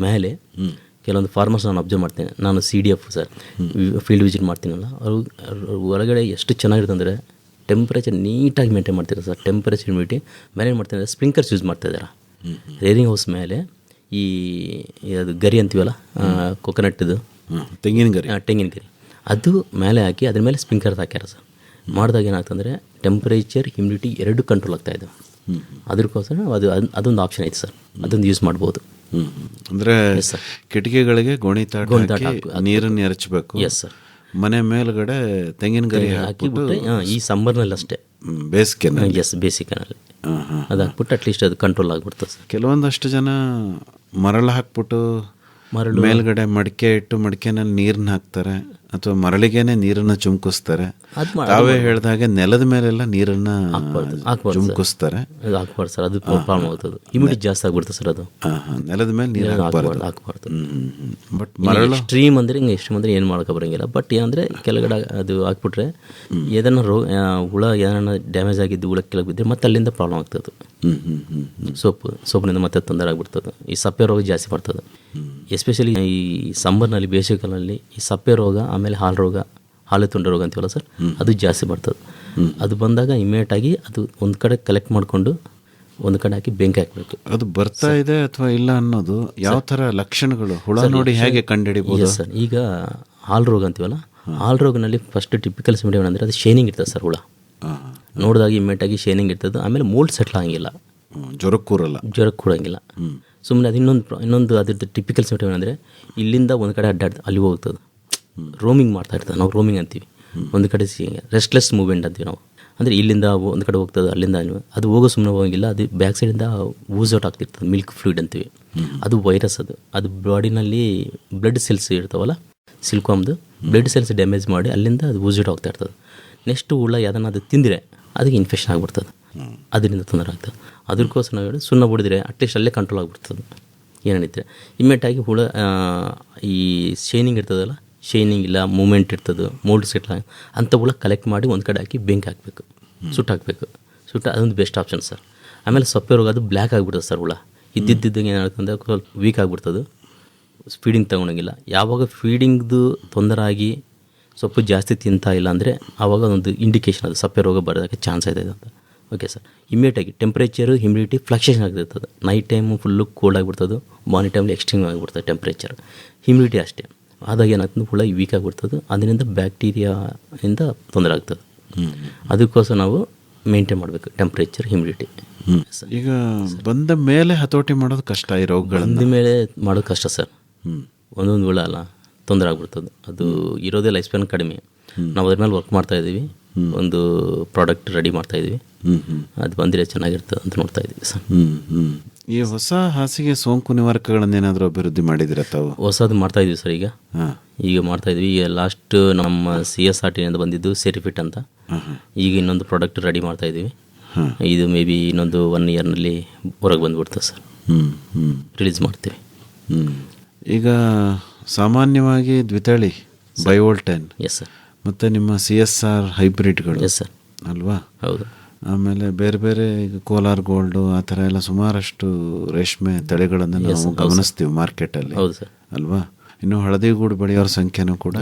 ಮೇಲೆ ಕೆಲವೊಂದು ಫಾರ್ಮರ್ಸ್ ನಾನು ಅಬ್ಸರ್ವ್ ಮಾಡ್ತೇನೆ. ನಾನು CDF ಸರ್ ಫೀಲ್ಡ್ ವಿಸಿಟ್ ಮಾಡ್ತೀನಲ್ಲ, ಅವರು ಹೊರಗಡೆ ಎಷ್ಟು ಚೆನ್ನಾಗಿರುತ್ತೆ ಅಂದರೆ ಟೆಂಪ್ರೇಚರ್ ನೀಟಾಗಿ ಮೇಂಟೈನ್ ಮಾಡ್ತಿದ್ದಾರೆ ಸರ್. ಟೆಂಪ್ರೇಚರ್ ಹ್ಯುಮಿಡಿಟಿ ಮೇಂಟೈನ್ ಮಾಡ್ತಿದ್ದಾರೆ. ಸ್ಪ್ರಿಂಕ್ಲರ್ಸ್ ಯೂಸ್ ಮಾಡ್ತಾಯಿದ್ದಾರೆ ರೇರಿಂಗ್ ಹೌಸ್ ಮೇಲೆ. ಅದು ಗರಿ ಅಂತೀವಲ್ಲ, ಕೊಕೊನಟ್ದು
ತೆಂಗಿನ
ಗರಿ ಅದು ಮೇಲೆ ಹಾಕಿ ಅದ್ರ ಮೇಲೆ ಸ್ಪ್ರಿಂಕ್ಲರ್ ಹಾಕ್ಯಾರ ಸರ್. ಮಾಡಿದಾಗ ಏನಾಗ್ತಂದರೆ ಟೆಂಪ್ರೇಚರ್ ಹ್ಯುಮಿಡಿಟಿ 2 ಕಂಟ್ರೋಲ್ ಆಗ್ತಾಯಿದೆ. ಅದಕ್ಕೋಸ್ಕರ ಅದೊಂದು ಆಪ್ಷನ್ ಐತೆ ಸರ್, ಅದೊಂದು ಯೂಸ್ ಮಾಡ್ಬೋದು.
ಅಂದರೆ ಕಿಟಕಿಗಳಿಗೆ ಗೋಣಿತಾಟ ನೀರನ್ನು ಎರಚಬೇಕು.
Yes sir.
ಮನೆ ಮೇಲ್ಗಡೆ ತೆಂಗಿನ ಗರಿ
ಹಾಕಿಬಿಟ್ರೆ ಈ ಸಮ್ಮರ್ನಲ್ಲಿ ಅಷ್ಟೇ, ಬೇಸಿಗೆನಲ್ಲಿ ಅದು ಹಾಕ್ಬಿಟ್ಟು ಅಟ್ಲೀಸ್ಟ್ ಅದು ಕಂಟ್ರೋಲ್ ಆಗಿಬಿಡ್ತದೆ ಸರ್.
ಕೆಲವೊಂದಷ್ಟು ಜನ ಮರಳು ಹಾಕ್ಬಿಟ್ಟು ಮೇಲ್ಗಡೆ ಮಡಿಕೆ ಇಟ್ಟು ಮಡಿಕೆನಲ್ಲಿ ನೀರನ್ನ ಹಾಕ್ತಾರೆ, ಅಥವಾ ಮರಳಿಗೆನೆ ನೀರನ್ನ ಚುಮ್ಕಿಸ್ತಾರೆ. ತಾವೇ ಹೇಳ್ದಾಗೆ ನೆಲದ ಮೇಲೆಲ್ಲ ನೀರನ್ನ ಚುಮ್ಕಿಸ್ತಾರೆ.
ಅದು ಹಾಕ್ಬಾರ್ದು ಸರ್, ಅದು ಪ್ರಾಬ್ಲಮ್ ಆಗ್ತದೆ, ಇಮಿಡಿಯೇಟ್ ಜಾಸ್ತಿ ಆಗ್ಬಿಡುತ್ತೆ ಸರ್ ಅದು.
ನೆಲದ ಮೇಲೆ ನೀರು
ಹಾಕ್ಬಾರ್ದು.
ಬಟ್ ಮರಳು
ಎಕ್ಸ್ಟ್ರೀಮ್ ಅಂದರೆ ಏನು ಮಾಡೋಕೆ ಬರೋಂಗಿಲ್ಲ. ಬಟ್ ಏನಂದರೆ ಕೆಳಗಡೆ ಅದು ಹಾಕ್ಬಿಟ್ರೆ ಏದನ್ನ ಹುಳ ಏನಾರ ಡ್ಯಾಮೇಜ್ ಆಗಿದ್ದು ಹುಳ ಕೆಳಗೆ ಬಿದ್ದರೆ ಮತ್ತೆ ಅಲ್ಲಿಂದ ಪ್ರಾಬ್ಲಮ್ ಆಗ್ತದೆ. ಸೊಪ್ಪಿನಿಂದ ಮತ್ತೆ ತೊಂದರೆ ಆಗ್ಬಿಡ್ತದೆ. ಈ ಸಪ್ಪೆ ರೋಗ ಜಾಸ್ತಿ ಬರ್ತದೆ, ಎಸ್ಪೆಷಲಿ ಈ ಸಮ್ಮರ್ನಲ್ಲಿ, ಬೇಸಿಗೆಕಾಲದಲ್ಲಿ ಈ ಸಪ್ಪೆ ರೋಗ, ಆಮೇಲೆ ಹಾಲು ತುಂಡ ರೋಗ ಅಂತೀವಲ್ಲ ಸರ್, ಅದು ಜಾಸ್ತಿ ಬರ್ತದೆ. ಅದು ಬಂದಾಗ ಇಮಿಡಿಯೇಟಾಗಿ ಅದು ಒಂದು ಕಡೆ ಕಲೆಕ್ಟ್ ಮಾಡಿಕೊಂಡು ಒಂದು ಕಡೆ ಹಾಕಿ ಬೆಂಕಿ ಹಾಕಬೇಕು.
ಅದು ಬರ್ತಾ ಇದೆ ಅಥವಾ ಇಲ್ಲ ಅನ್ನೋದು ಯಾವ ಥರ ಲಕ್ಷಣಗಳು ಹುಳ ನೋಡಿ ಹೇಗೆ ಕಂಡುಹಿಡಿಬೋದು
ಸರ್? ಈಗ ಹಾಲು ರೋಗ ಅಂತೀವಲ್ಲ, ಹಾಲು ರೋಗನಲ್ಲಿ ಫಸ್ಟ್ ಟಿಪಿಕಲ್ ಸಿಂಪ್ಟಮ್ ಏನಂದರೆ ಅದು ಶೈನಿಂಗ್ ಇರ್ತದೆ ಸರ್. ಹುಳ ನೋಡಿದಾಗ ಇಮಿಡಿಯೇಟಾಗಿ ಶೈನಿಂಗ್ ಇರ್ತದೆ. ಆಮೇಲೆ ಮೋಲ್ಡ್ ಸೆಟ್ಲ್ ಆಗಂಗಿಲ್ಲ, ಜ್ವರಕ್ಕೆ ಕೂಡಂಗಿಲ್ಲ. ಸುಮ್ಮನೆ ಅದು ಇನ್ನೊಂದು ಅದ್ರದ್ದು ಟಿಪಿಕಲ್ ಸಿಂಪ್ಟಮ್ ಏನಂದರೆ ಇಲ್ಲಿಂದ ಒಂದು ಕಡೆ ಅಡ್ಡಾಡ್ತದೆ, ಅಲ್ಲಿ ಹೋಗ್ತದೆ, ರೋಮಿಂಗ್ ಮಾಡ್ತಾ ಇರ್ತದೆ. ನಾವು ರೋಮಿಂಗ್ ಅಂತೀವಿ. ಒಂದು ಕಡೆ ರೆಸ್ಟ್ಲೆಸ್ ಮೂವ್ಮೆಂಟ್ ಅಂತೀವಿ ನಾವು. ಅಂದರೆ ಇಲ್ಲಿಂದ ಒಂದು ಕಡೆ ಹೋಗ್ತದೆ, ಅಲ್ಲಿಂದ ಅದು ಹೋಗೋ ಸುಮ್ಮನೆ ಹೋಗಂಗಿಲ್ಲ. ಅದು ಬ್ಯಾಕ್ ಸೈಡಿಂದ ಊಸ್ ಔಟ್ ಆಗ್ತಿರ್ತದೆ, ಮಿಲ್ಕ್ ಫ್ಲೂಯಿಡ್ ಅಂತೀವಿ. ಅದು ವೈರಸ್. ಅದು ಬಾಡಿನಲ್ಲಿ ಬ್ಲಡ್ ಸೆಲ್ಸ್ ಇರ್ತಾವಲ್ಲ, ಸಿಲ್ಕಾಮ್ದು ಬ್ಲಡ್ ಸೆಲ್ಸ್ ಡ್ಯಾಮೇಜ್ ಮಾಡಿ ಅಲ್ಲಿಂದ ಅದು ಊಸ್ ಔಟ್ ಆಗ್ತಾ ಇರ್ತದೆ. ನೆಕ್ಸ್ಟ್ ಹುಳ ಯಾವ್ದನ್ನ ಅದು ತಿಂದರೆ ಅದಕ್ಕೆ ಇನ್ಫೆಕ್ಷನ್ ಆಗಿಬಿಡ್ತದೆ, ಅದರಿಂದ ತೊಂದರೆ ಆಗ್ತದೆ. ಅದಕ್ಕೋಸ್ಕರ ನಾವು ಹೇಳಿ ಸುಣ್ಣ ಬಿಡಿದ್ರೆ ಅಟ್ಲೀಸ್ಟ್ ಅಲ್ಲೇ ಕಂಟ್ರೋಲ್ ಆಗಿಬಿಡ್ತದೆ. ಏನೇನಿದ್ರೆ ಇಮ್ಮಿಡಿಯೇಟಾಗಿ ಹುಳ ಈ ಶೈನಿಂಗ್ ಇರ್ತದಲ್ಲ, ಶೈನಿಂಗ್ ಇಲ್ಲ, ಮೂಮೆಂಟ್ ಇರ್ತದೆ, ಮೋಲ್ಡ್ ಸೆಟ್ಲ್ ಅಂಥ ಹುಳ ಕಲೆಕ್ಟ್ ಮಾಡಿ ಒಂದು ಕಡೆ ಹಾಕಿ ಬೆಂಕಿ ಹಾಕಬೇಕು, ಸುಟ್ಟಾಕಬೇಕು. ಅದೊಂದು ಬೆಸ್ಟ್ ಆಪ್ಷನ್ ಸರ್. ಆಮೇಲೆ ಸೊಪ್ಪೆ ರೋಗ, ಅದು ಬ್ಲ್ಯಾಕ್ ಆಗಿಬಿಡ್ತದೆ ಸರ್. ಹುಳ ಇದ್ದಿದ್ದಂಗೆ ಏನಾಗ್ತದೆ, ಸ್ವಲ್ಪ ವೀಕ್ ಆಗಿಬಿಡ್ತದೆ, ಫೀಡಿಂಗ್ ತೊಗೊಳಂಗಿಲ್ಲ. ಯಾವಾಗ ಫೀಡಿಂಗ್ದು ತೊಂದರೆ ಆಗಿ ಸೊಪ್ಪು ಜಾಸ್ತಿ ತಿಂತಾ ಇಲ್ಲ ಅಂದರೆ ಆವಾಗ ಒಂದು ಇಂಡಿಕೇಶನ್, ಅದು ಸೊಪ್ಪೆ ರೋಗ ಬರೋದಕ್ಕೆ ಚಾನ್ಸ್ ಇದೆ ಅಂತ. Okay sir. ಇಮಿಡಿಯೇಟಾಗಿ ಟೆಂಪ್ರೇಚರು, ಹ್ಯುಮಿಡಿಟಿ ಫ್ಲಕ್ಚುಯೇಷನ್ ಆಗಿರ್ತದೆ. ನೈಟ್ ಟೈಮು ಫುಲ್ಲು ಕೋಲ್ಡ್ ಆಗಿಬಿಡ್ತದೆ, ಮಾರ್ನಿಂಗ್ ಟೈಮಲ್ಲಿ ಎಕ್ಸ್ಟ್ರೀಮ್ ಆಗಿಬಿಡ್ತದೆ ಟೆಂಪ್ರೇಚರ್, ಹ್ಯುಮಿಡಿಟಿ ಅಷ್ಟೇ. ಆದಾಗ ಏನಾಗ್ತದೆ, ಹುಳ ವೀಕ್ ಆಗಿಬಿಡ್ತದೆ, ಅದರಿಂದ ಬ್ಯಾಕ್ಟೀರಿಯಾಯಿಂದ ತೊಂದರೆ ಆಗ್ತದೆ. ಅದಕ್ಕೋಸ್ಕರ ನಾವು ಮೇಂಟೈನ್ ಮಾಡಬೇಕು ಟೆಂಪ್ರೇಚರ್, ಹ್ಯುಮಿಡಿಟಿ.
ಈಗ ಬಂದ ಮೇಲೆ ಹತೋಟಿ ಮಾಡೋದು ಕಷ್ಟ, ಈ ರೋಗಗಳು
ಬಂದ ಮೇಲೆ ಮಾಡೋದು ಕಷ್ಟ ಸರ್. ಒಂದೊಂದು ಹುಳ ಅಲ್ಲ, ತೊಂದರೆ ಆಗ್ಬಿಡ್ತದೆ. ಅದು ಇರೋದೇ ಲೈಫ್ ಸ್ಪ್ಯಾನ್ ಕಡಿಮೆ. ನಾವು ಅದ್ರ ಮೇಲೆ ವರ್ಕ್ ಮಾಡ್ತಾಯಿದ್ದೀವಿ, ಒಂದು ಪ್ರಾಡಕ್ಟ್ ರೆಡಿ ಮಾಡ್ತಾಯಿದ್ದೀವಿ. ಅದು ಬಂದರೆ ಚೆನ್ನಾಗಿರ್ತದೆ ಅಂತ ನೋಡ್ತಾ ಇದ್ದೀವಿ ಸರ್.
ಈ ಹೊಸ ಹಾಸಿಗೆ ಸೋಂಕು ನಿವಾರಕಗಳನ್ನೇನಾದರೂ ಅಭಿವೃದ್ಧಿ ಮಾಡಿದಿರ ತಾವು?
ಹೊಸದು ಮಾಡ್ತಾಯಿದ್ದೀವಿ ಸರ್. ಈಗ ಮಾಡ್ತಾಯಿದ್ವಿ. ಈಗ ಲಾಸ್ಟ್ ನಮ್ಮ CSRT ಬಂದಿದ್ದು ಸೆರಿಫಿಟ್ ಅಂತ. ಈಗ ಇನ್ನೊಂದು ಪ್ರಾಡಕ್ಟ್ ರೆಡಿ ಮಾಡ್ತಾಯಿದ್ದೀವಿ. ಇದು ಮೇ ಬಿ ಇನ್ನೊಂದು 1 ಇಯರ್ನಲ್ಲಿ ಹೊರಗೆ ಬಂದುಬಿಡ್ತದೆ ಸರ್, ರಿಲೀಸ್ ಮಾಡ್ತೀವಿ.
ಈಗ ಸಾಮಾನ್ಯವಾಗಿ ದ್ವಿತಳಿ ಬಯೋಲ್ಟೆನ್,
ಎಸ್ ಸರ್,
ಮತ್ತು ನಿಮ್ಮ CSR ಹೈಬ್ರಿಡ್ಗಳು,
ಎಸ್ ಸರ್,
ಅಲ್ವಾ?
ಹೌದು.
ಆಮೇಲೆ ಬೇರೆ ಬೇರೆ ಈಗ ಕೋಲಾರ್ ಗೋಲ್ಡು ಆ ಥರ ಎಲ್ಲ ಸುಮಾರಷ್ಟು ರೇಷ್ಮೆ ತಳಿಗಳನ್ನು ನಾವು ಗಮನಿಸ್ತೀವಿ ಮಾರ್ಕೆಟಲ್ಲಿ,
ಹೌದು ಸರ್,
ಅಲ್ವಾ? ಇನ್ನು ಹಳದಿಗೂಡು ಬೆಳೆಯೋರ ಸಂಖ್ಯೆನೂ ಕೂಡ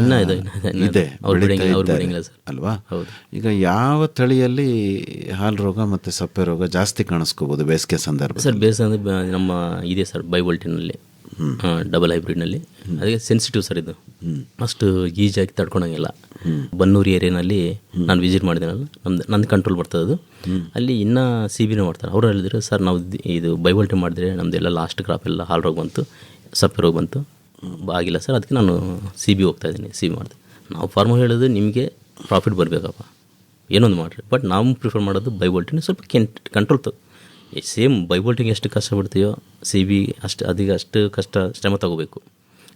ಇದೆ, ಅಲ್ವಾ? ಈಗ ಯಾವ ತಳಿಯಲ್ಲಿ ಹಾಲು ರೋಗ ಮತ್ತು ಸಪ್ಪೆ ರೋಗ ಜಾಸ್ತಿ ಕಾಣಿಸ್ಕೋಬೋದು ಬೇಸಿಗೆ ಸಂದರ್ಭ?
ಸರ್ ಬೇಸಿಗೆ ನಮ್ಮ ಇದೆ ಸರ್, ಬೈವೋಲ್ಟಿನಲ್ಲಿ ಡಬಲ್ ಹೈಬ್ರಿಡ್ನಲ್ಲಿ. ಅದಕ್ಕೆ ಸೆನ್ಸಿಟಿವ್ ಸರ್ ಇದು, ಅಷ್ಟು ಈಜಿಯಾಗಿ ತಡ್ಕೊಳಂಗಿಲ್ಲ. ಬನ್ನೂರು ಏರಿಯಾನಲ್ಲಿ ನಾನು ವಿಸಿಟ್ ಮಾಡಿದ್ದೀನಲ್ಲ, ನಂದು ಕಂಟ್ರೋಲ್ ಬರ್ತದೆ ಅದು. ಅಲ್ಲಿ ಇನ್ನೂ CBನ ಮಾಡ್ತಾರೆ. ಅವರು ಹೇಳಿದ್ರು, ಸರ್ ನಾವು ಇದು ಬೈವೋಲ್ಟಿ ಮಾಡಿದ್ರೆ ನಮ್ಮದೆಲ್ಲ ಲಾಸ್ಟ್ ಕ್ರಾಪ್ ಎಲ್ಲ ಹಾಲು ರೋಗ ಬಂತು, ಸಪ್ಪೆ ರೋಗ ಬಂತು, ಆಗಿಲ್ಲ ಸರ್, ಅದಕ್ಕೆ ನಾನು CB ಹೋಗ್ತಾಯಿದ್ದೀನಿ. CB ಮಾಡಿದೆ. ನಾವು ಫಾರ್ಮರ್ ಹೇಳೋದು ನಿಮಗೆ ಪ್ರಾಫಿಟ್ ಬರಬೇಕಪ್ಪ, ಏನೊಂದು ಮಾಡಿರಿ, ಬಟ್ ನಾವು ಪ್ರಿಫರ್ ಮಾಡೋದು ಬೈವೋಲ್ಟಿನ ಸ್ವಲ್ಪ ಕಂಟ್ರೋಲ್ ಸೇಮ್ ಬೈವೋಲ್ಟಿಂಗ್ ಎಷ್ಟು ಕಷ್ಟ ಬಿಡ್ತೀಯೋ CB ಅಷ್ಟು ಕಷ್ಟ ಶ್ರಮ ತಗೋಬೇಕು,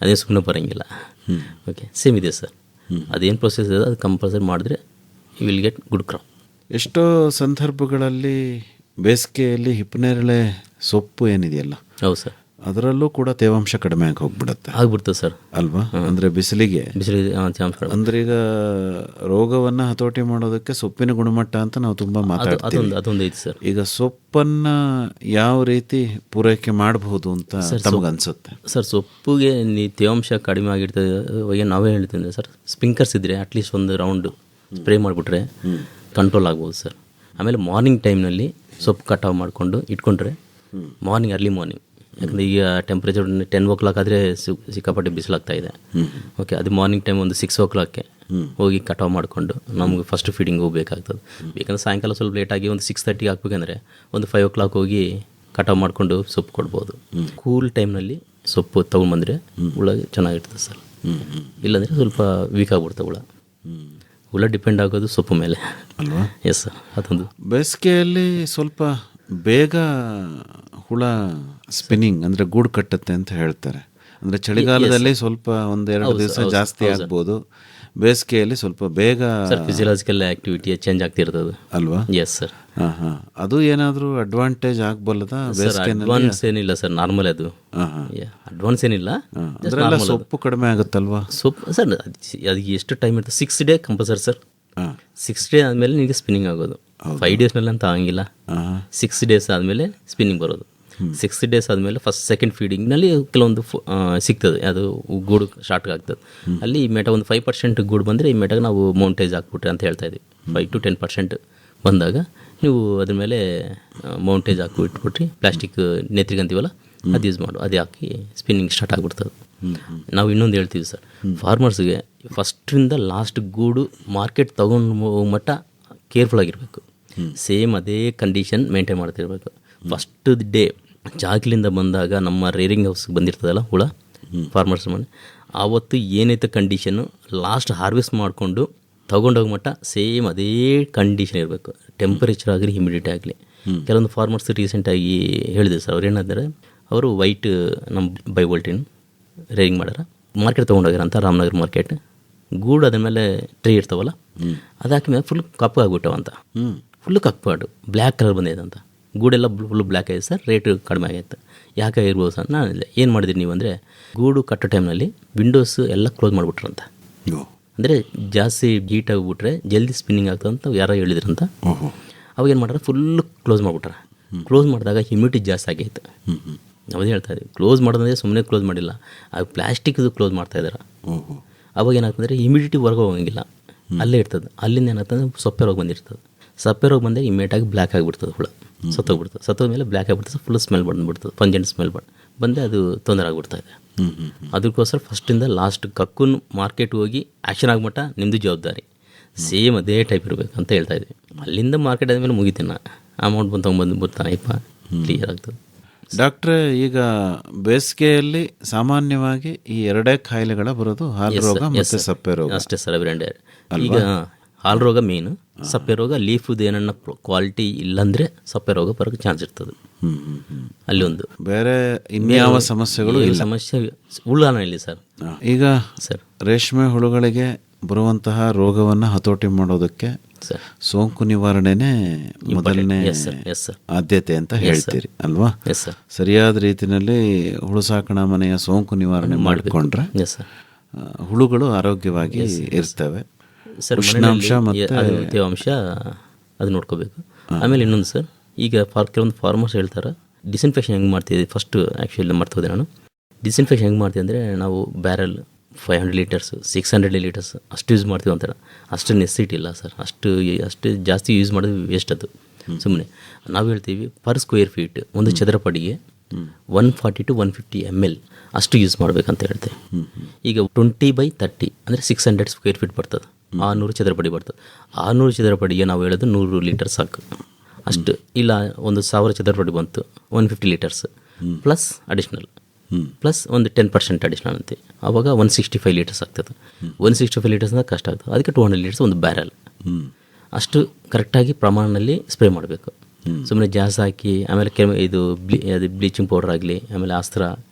ಅದೇ ಸುಮ್ಮನೆ ಬರೋಂಗಿಲ್ಲ. ಓಕೆ, ಸೇಮ್ ಇದೆ ಸರ್. ಅದೇನು ಪ್ರೊಸೆಸ್ ಇದೆ ಅದು ಕಂಪಲ್ಸರಿ ಮಾಡಿದ್ರೆ you will get good crop.
ಎಷ್ಟೋ ಸಂದರ್ಭಗಳಲ್ಲಿ ಬೇಸಿಗೆಯಲ್ಲಿ ಹಿಪ್ಪನೇರಳೆ ಸೊಪ್ಪು ಏನಿದೆಯಲ್ಲ,
ಹೌದು ಸರ್,
ಅದರಲ್ಲೂ ಕೂಡ ತೇವಾಂಶ ಕಡಿಮೆ ಆಗಿ
ಆಗ್ಬಿಡ್ತದೆ ಸರ್,
ಅಲ್ವಾ? ಅಂದರೆ ಬಿಸಿಲಿಗೆ ಅಂದ್ರೆ ಈಗ ರೋಗವನ್ನು ಹತೋಟಿ ಮಾಡೋದಕ್ಕೆ ಸೊಪ್ಪಿನ ಗುಣಮಟ್ಟ ಅಂತ ನಾವು ತುಂಬ ಮಾತಾಡ್ತೀವಿ.
ಅದೊಂದು ಐತಿ ಸರ್.
ಈಗ ಸೊಪ್ಪನ್ನು ಯಾವ ರೀತಿ ಪೂರೈಕೆ ಮಾಡಬಹುದು ಅಂತ ತಮಗನ್ಸುತ್ತೆ
ಸರ್? ಸೊಪ್ಪಿಗೆ ತೇವಾಂಶ ಕಡಿಮೆ ಆಗಿರ್ತದೆ, ನಾವೇ ಹೇಳ್ತೀನಿ ಸರ್, ಸ್ಪ್ರಿಂಕರ್ಸ್ ಇದ್ದರೆ ಅಟ್ಲೀಸ್ಟ್ ಒಂದು ರೌಂಡ್ ಸ್ಪ್ರೇ ಮಾಡಿಬಿಟ್ರೆ ಕಂಟ್ರೋಲ್ ಆಗ್ಬೋದು ಸರ್. ಆಮೇಲೆ ಮಾರ್ನಿಂಗ್ ಟೈಮ್ನಲ್ಲಿ ಸೊಪ್ಪು ಕಟಾವು ಮಾಡಿಕೊಂಡು ಇಟ್ಕೊಂಡ್ರೆ ಅರ್ಲಿ ಮಾರ್ನಿಂಗ್, ಯಾಕಂದರೆ ಈಗ ಟೆಂಪ್ರೇಚರ್ 10 o'clock ಆದರೆ ಸಿಕ್ಕಾಪಟ್ಟೆ ಬಿಸಿಲಾಗ್ತಾ ಇದೆ. ಓಕೆ, ಅದು ಮಾರ್ನಿಂಗ್ ಟೈಮ್ ಒಂದು 6 o'clockಗೆ ಹೋಗಿ ಕಟಾವು ಮಾಡಿಕೊಂಡು ನಮಗೆ ಫಸ್ಟ್ ಫೀಡಿಂಗ್ ಹೋಗ್ಬೇಕಾಗ್ತದೆ. ಬೇಕಂದ್ರೆ ಸಾಯಂಕಾಲ ಸ್ವಲ್ಪ ಲೇಟಾಗಿ ಒಂದು 6:30 ಹಾಕ್ಬೇಕಂದ್ರೆ ಒಂದು 5 o'clock ಹೋಗಿ ಕಟಾವು ಮಾಡಿಕೊಂಡು ಸೊಪ್ಪು ಕೊಡ್ಬೋದು. ಕೂಲ್ ಟೈಮ್ನಲ್ಲಿ ಸೊಪ್ಪು ತೊಗೊಂಡ್ಬಂದರೆ ಹುಳ ಚೆನ್ನಾಗಿರ್ತದೆ ಸರ್. ಇಲ್ಲಾಂದರೆ ಸ್ವಲ್ಪ ವೀಕ್ ಆಗ್ಬಿಡ್ತವೆ ಹುಳ ಡಿಪೆಂಡ್ ಆಗೋದು ಸೊಪ್ಪು ಮೇಲೆ
ಅಲ್ವಾ?
Yes sir. ಅದೊಂದು
ಬೇಸಿಗೆಯಲ್ಲಿ ಸ್ವಲ್ಪ ಬೇಗ ಹುಳ ಸ್ಪಿನ್ನಿಂಗ್ ಅಂದರೆ ಗೂಡು ಕಟ್ಟುತ್ತೆ ಅಂತ ಹೇಳ್ತಾರೆ. ಅಂದರೆ ಚಳಿಗಾಲದಲ್ಲಿ ಸ್ವಲ್ಪ 1-2 ದಿವಸ ಜಾಸ್ತಿ ಆಗ್ಬೋದು, ಬೇಸಿಗೆಯಲ್ಲಿ ಸ್ವಲ್ಪ ಬೇಗ
ಸರ್ ಫಿಸಿಯಲಾಜಿಕಲ್ ಆ್ಯಕ್ಟಿವಿಟಿ ಚೇಂಜ್ ಆಗ್ತಿರ್ತದೆ
ಅಲ್ವಾ?
Yes sir.
ಹಾಂ ಹಾಂ, ಅದು ಏನಾದರೂ ಅಡ್ವಾಂಟೇಜ್ ಆಗ್ಬಲ್ಲದ
ಸರ್
ಬೇಸಿಗೆನಲ್ಲಿ?
ಅಡ್ವಾನ್ಸ್ ಏನಿಲ್ಲ ಸರ್, ನಾರ್ಮಲ್ ಅದು. ಅಡ್ವಾನ್ಸ್ ಏನಿಲ್ಲ,
ಅದರೆಲ್ಲ ಸೊಪ್ಪು ಕಡಿಮೆ ಆಗುತ್ತಲ್ವಾ?
ಸೊಪ್ಪು ಸರ್ ಅದಕ್ಕೆ ಎಷ್ಟು ಟೈಮ್ ಇರ್ತದೆ? 6 ಡೇ ಕಂಪಲ್ಸರಿ ಸರ್. 6 ಡೇ ಆದಮೇಲೆ ನಿಮಗೆ ಸ್ಪಿನ್ನಿಂಗ್ ಆಗೋದು. 5 ಡೇಸ್ನಲ್ಲಿ ಅಂತ ಆಗಿಲ್ಲ, 6 ಡೇಸ್ ಆದಮೇಲೆ ಸ್ಪಿನ್ನಿಂಗ್ ಬರೋದು. 6 ಡೇಸ್ ಆದಮೇಲೆ ಫಸ್ಟ್ ಸೆಕೆಂಡ್ ಫೀಡಿಂಗ್ನಲ್ಲಿ ಕೆಲವೊಂದು ಸಿಗ್ತದೆ, ಅದು ಗೂಡು ಸ್ಟಾರ್ಟ್ ಆಗ್ತದೆ. ಅಲ್ಲಿ ಈ ಮೇಟ ಒಂದು 5% ಗೂಡು ಬಂದರೆ ಈ ಮೇಟಾಗ ನಾವು ಮೌಂಟೇಜ್ ಹಾಕ್ಬಿಟ್ರೆ ಅಂತ ಹೇಳ್ತಾ ಇದ್ವಿ. 5 to 10% ಬಂದಾಗ ನೀವು ಅದ್ರ ಮೇಲೆ ಮೌಂಟೇಜ್ ಹಾಕಿ ಇಟ್ಬಿಟ್ರಿ, ಪ್ಲಾಸ್ಟಿಕ್ ನೆತ್ರಿಗಂತೀವಲ್ಲ ಅದು ಯೂಸ್ ಮಾಡು, ಅದು ಹಾಕಿ ಸ್ಪಿನ್ನಿಂಗ್ ಸ್ಟಾರ್ಟ್ ಆಗಿಬಿಡ್ತದೆ. ನಾವು ಇನ್ನೊಂದು ಹೇಳ್ತೀವಿ ಸರ್, ಫಾರ್ಮರ್ಸ್ಗೆ ಫಸ್ಟ್ರಿಂದ ಲಾಸ್ಟ್ ಗೂಡು ಮಾರ್ಕೆಟ್ ತೊಗೊಂಡು ಹೋಗೋ ಮಟ್ಟ ಕೇರ್ಫುಲ್ ಆಗಿರಬೇಕು. ಸೇಮ್ ಅದೇ ಕಂಡೀಷನ್ ಮೇಂಟೈನ್ ಮಾಡ್ತಿರ್ಬೇಕು. ಫಸ್ಟ್ ಡೇ ಜಾಗಲಿಂದ ಬಂದಾಗ ನಮ್ಮ ರೇರಿಂಗ್ ಹೌಸ್ಗೆ ಬಂದಿರ್ತದಲ್ಲ ಹುಳ, ಫಾರ್ಮರ್ಸ್ ಮನೆ, ಆವತ್ತು ಏನೈತೆ ಕಂಡೀಷನ್ನು ಲಾಸ್ಟ್ ಹಾರ್ವೆಸ್ಟ್ ಮಾಡಿಕೊಂಡು ತೊಗೊಂಡೋಗೋ ಮಟ್ಟ ಸೇಮ್ ಅದೇ ಕಂಡೀಷನ್ ಇರಬೇಕು. ಟೆಂಪರೇಚರ್ ಆಗಲಿ ಹ್ಯುಮಿಡಿಟಿ ಆಗಲಿ. ಕೆಲವೊಂದು ಫಾರ್ಮರ್ಸ್ ರೀಸೆಂಟಾಗಿ ಹೇಳಿದೆ ಸರ್, ಅವ್ರು ಏನಾದರೆ ಅವರು ವೈಟ್ ನಮ್ಮ ಬೈವೋಲ್ಟಿನ್ ರೇರಿಂಗ್ ಮಾಡ್ಯಾರ, ಮಾರ್ಕೆಟ್ ತೊಗೊಂಡೋಗ್ಯಾರ ಅಂತ, ರಾಮನಗರ ಮಾರ್ಕೆಟ್. ಗೂಡು ಅದ್ರ ಮೇಲೆ ಟ್ರೇ ಇರ್ತಾವಲ್ಲ, ಅದು ಹಾಕಿದ್ಮೇಲೆ ಫುಲ್ ಕಪ್ಪು ಆಗ್ಬಿಟ್ಟವಂತ, ಫುಲ್ಲು ಕಪ್ಪಾಡು ಬ್ಲ್ಯಾಕ್ ಕಲರ್ ಬಂದಿದೆ ಅಂತ. ಗೂಡೆಲ್ಲ ಫುಲ್ ಬ್ಲ್ಯಾಕ್ ಆಗಿದೆ ಸರ್, ರೇಟ್ ಕಡಿಮೆ ಆಗೈತೆ. ಯಾಕೆ ಇರ್ಬೋದು ಸರ್? ನಾನು ಏನು ಮಾಡಿದ್ರಿ ನೀವು ಅಂದರೆ, ಗೂಡು ಕಟ್ಟೋ ಟೈಮ್ನಲ್ಲಿ ವಿಂಡೋಸ್ ಎಲ್ಲ ಕ್ಲೋಸ್ ಮಾಡಿಬಿಟ್ರಂತ. ಅಂದರೆ ಜಾಸ್ತಿ ಹೀಟ್ ಆಗಿಬಿಟ್ರೆ ಜಲ್ದಿ ಸ್ಪಿನ್ನಿಂಗ್ ಆಗ್ತದೆ ಅಂತ ಯಾರೋ ಹೇಳಿದ್ರಂತ. ಅವಾಗ ಏನು ಮಾಡ್ರೆ ಫುಲ್ಲು ಕ್ಲೋಸ್ ಮಾಡಿಬಿಟ್ರೆ. ಕ್ಲೋಸ್ ಮಾಡಿದಾಗ ಹ್ಯುಮಿಡಿಟಿ ಜಾಸ್ತಿ ಆಗೈತೆ. ಅದೇ ಹೇಳ್ತಾ ಇದ್ದೀವಿ, ಕ್ಲೋಸ್ ಮಾಡೋದಂದರೆ ಸುಮ್ಮನೆ ಕ್ಲೋಸ್ ಮಾಡಿಲ್ಲ, ಅದು ಪ್ಲಾಸ್ಟಿಕ್ದು ಕ್ಲೋಸ್ ಮಾಡ್ತಾಯಿದ್ದಾರೆ. ಅವಾಗ ಏನಾಗ್ತಂದರೆ ಹ್ಯುಮಿಡಿಟಿ ಹೊರಗೆ ಹೋಗಂಗಿಲ್ಲ, ಅಲ್ಲೇ ಇರ್ತದೆ. ಅಲ್ಲಿಂದ ಏನಾಗ್ತದೆ, ಸೊಪ್ಪೆ ರೋಗ ಬಂದಿರ್ತದೆ. ಸೊಪ್ಪೆ ರೋಗ ಬಂದರೆ ಇಮ್ಮಿಡಿಯೇಟಾಗಿ ಬ್ಲ್ಯಾಕ್ ಆಗಿಬಿಡ್ತದೆ, ಹುಳ ಸತ್ತೋಗ್ಬಿಡ್ತದೆ. ಸತ್ತೋದ ಮೇಲೆ ಬ್ಲ್ಯಾಕ್ ಆಗಿಬಿಡ್ತದೆ, ಫುಲ್ ಸ್ಮೆಲ್ ಬಂದುಬಿಡ್ತದೆ, ಪಂಜೆಂಟ್ ಸ್ಮೆಲ್ ಬಂದೆ ಅದು ತೊಂದರೆ ಆಗಿಬಿಡ್ತಾ ಇದೆ. ಅದಕ್ಕೋಸ್ಕರ ಫಸ್ಟಿಂದ ಲಾಸ್ಟ್ ಕಕ್ಕುನ್ ಮಾರ್ಕೆಟ್ ಹೋಗಿ ಆ್ಯಕ್ಷನ್ ಆಗ್ಮಟ್ಟ ನಿಮ್ಮದು ಜವಾಬ್ದಾರಿ. ಸೇಮ್ ಅದೇ ಟೈಪ್ ಇರಬೇಕು ಅಂತ ಹೇಳ್ತಾ ಇದ್ವಿ. ಅಲ್ಲಿಂದ ಮಾರ್ಕೆಟ್ ಆದಮೇಲೆ ಮುಗಿತೀನಿ ನಾ, ಅಮೌಂಟ್ ಬಂದು ತೊಗೊಂಬಂದು ಬರ್ತಾನೆಪ್ಪ, ಕ್ಲಿಯರ್ ಆಗ್ತದೆ.
ಡಾಕ್ಟ್ರೇ, ಈಗ ಬೇಸಿಗೆಯಲ್ಲಿ ಸಾಮಾನ್ಯವಾಗಿ ಈ ಎರಡೇ ಕಾಯಿಲೆಗಳ ಬರೋದು, ಹಾಲು ರೋಗ ಮತ್ತು ಸಪ್ಪೆ ರೋಗ
ಅಷ್ಟೇ ಸರ್. ಅವೆರಡೇ. ಈಗ ಹಾಲು ರೋಗ ಮೇನು, ಸಪ್ಪೆ ರೋಗ ಲೀಫ್ದು ಏನನ್ನ ಕ್ವಾಲಿಟಿ ಇಲ್ಲಾಂದರೆ ಸಪ್ಪೆ ರೋಗ ಬರೋಕ್ಕೆ ಚಾನ್ಸ್ ಇರ್ತದೆ. ಅಲ್ಲಿ ಒಂದು
ಬೇರೆ ಇನ್ಯಾವ ಸಮಸ್ಯೆಗಳು ಇಲ್ಲ.
ಸಮಸ್ಯೆ ಹುಳನ ಇಲ್ಲಿ ಸರ್.
ಈಗ
ಸರ್
ರೇಷ್ಮೆ ಹುಳುಗಳಿಗೆ ಬರುವಂತಹ ರೋಗವನ್ನು ಹತೋಟಿ ಮಾಡೋದಕ್ಕೆ
ಸರ್
ಸೋಂಕು ನಿವಾರಣೆನೇ ಮೊದಲನೇ ಆದ್ಯತೆ ಅಂತ ಹೇಳ್ತೀರಿ ಅಲ್ವಾ?
Yes sir.
ಸರಿಯಾದ ರೀತಿಯಲ್ಲಿ ಹುಳು ಸಾಕಣಾ ಮನೆಯ ಸೋಂಕು ನಿವಾರಣೆ ಮಾಡಿಕೊಂಡ್ರೆ ಹುಳುಗಳು ಆರೋಗ್ಯವಾಗಿ ಇರ್ತವೆ.
ಸರ್
ಉಷ್ಣಾಂಶ ಮತ್ತು
ತೇವಾಂಶ ಅದು ನೋಡ್ಕೋಬೇಕು. ಆಮೇಲೆ ಇನ್ನೊಂದು ಸರ್, ಈಗ ಕೆಲವೊಂದು ಫಾರ್ಮರ್ಸ್ ಹೇಳ್ತಾರೆ ಡಿಸ್ಇನ್ಫೆಕ್ಷನ್ ಹೆಂಗೆ ಮಾಡ್ತಿದ್ದೆ. ಫಸ್ಟು ಆ್ಯಕ್ಚುಲಿ ಮಾಡ್ತೋದೆ ನಾನು. ಡಿಸ್ಇನ್ಫೆಕ್ಷನ್ ಹೆಂಗೆ ಮಾಡ್ತೀವಿ ಅಂದರೆ, ನಾವು ಬ್ಯಾರಲ್ 500 ಲೀಟರ್ಸ್ 600 ಲೀಟರ್ಸ್ ಅಷ್ಟು ಯೂಸ್ ಮಾಡ್ತೀವಿ ಅಂತಾರೆ. ಅಷ್ಟು ನೆಸಿಟಿ ಇಲ್ಲ ಸರ್. ಅಷ್ಟು ಜಾಸ್ತಿ ಯೂಸ್ ಮಾಡೋದು ವೇಸ್ಟ್ ಅದು ಸುಮ್ಮನೆ. ನಾವು ಹೇಳ್ತೀವಿ ಪರ್ ಸ್ಕ್ವೇರ್ ಫೀಟ್ ಒಂದು ಚದರಪಡಿಗೆ 140 to 150 ml ಅಷ್ಟು ಯೂಸ್ ಮಾಡಬೇಕಂತ ಹೇಳ್ತೇವೆ. ಈಗ 20/30 ಅಂದರೆ 600 ಸ್ಕ್ವೇರ್ ಫೀಟ್ ಬರ್ತದೆ, 600 ಚದರಪಡಿ ಬರ್ತದೆ. 600 ಚದರಪಡಿಗೆ ನಾವು ಹೇಳೋದು 100 ಲೀಟರ್ ಸಾಕು ಅಷ್ಟು. ಇಲ್ಲ 1000 ಚದರಪಡಿ ಬಂತು 150 ಲೀಟರ್ಸ್ ಪ್ಲಸ್ ಅಡಿಷ್ನಲ್, ಪ್ಲಸ್ ಒಂದು 10% ಅಡಿಷ್ನಲ್ ಅಂತೆ. ಆವಾಗ 165 ಲೀಟರ್ಸ್ ಆಗ್ತದೆ. 165 ಲೀಟರ್ಸ್ ಅಂದರೆ ಕಷ್ಟ ಆಗ್ತದೆ. ಅದಕ್ಕೆ 200 ಲೀಟರ್ಸ್ ಒಂದು ಬ್ಯಾರಲ್ ಅಷ್ಟು ಕರೆಕ್ಟಾಗಿ ಪ್ರಮಾಣದಲ್ಲಿ ಸ್ಪ್ರೇ ಮಾಡಬೇಕು. ಸುಮ್ಮನೆ ಜಾಸ್ತಿ ಹಾಕಿ ಆಮೇಲೆ ಇದು ಬ್ಲೀಚಿಂಗ್ ಪೌಡರ್ ಆಗಲಿ, ಆಮೇಲೆ ಅಸ್ತ್ರ.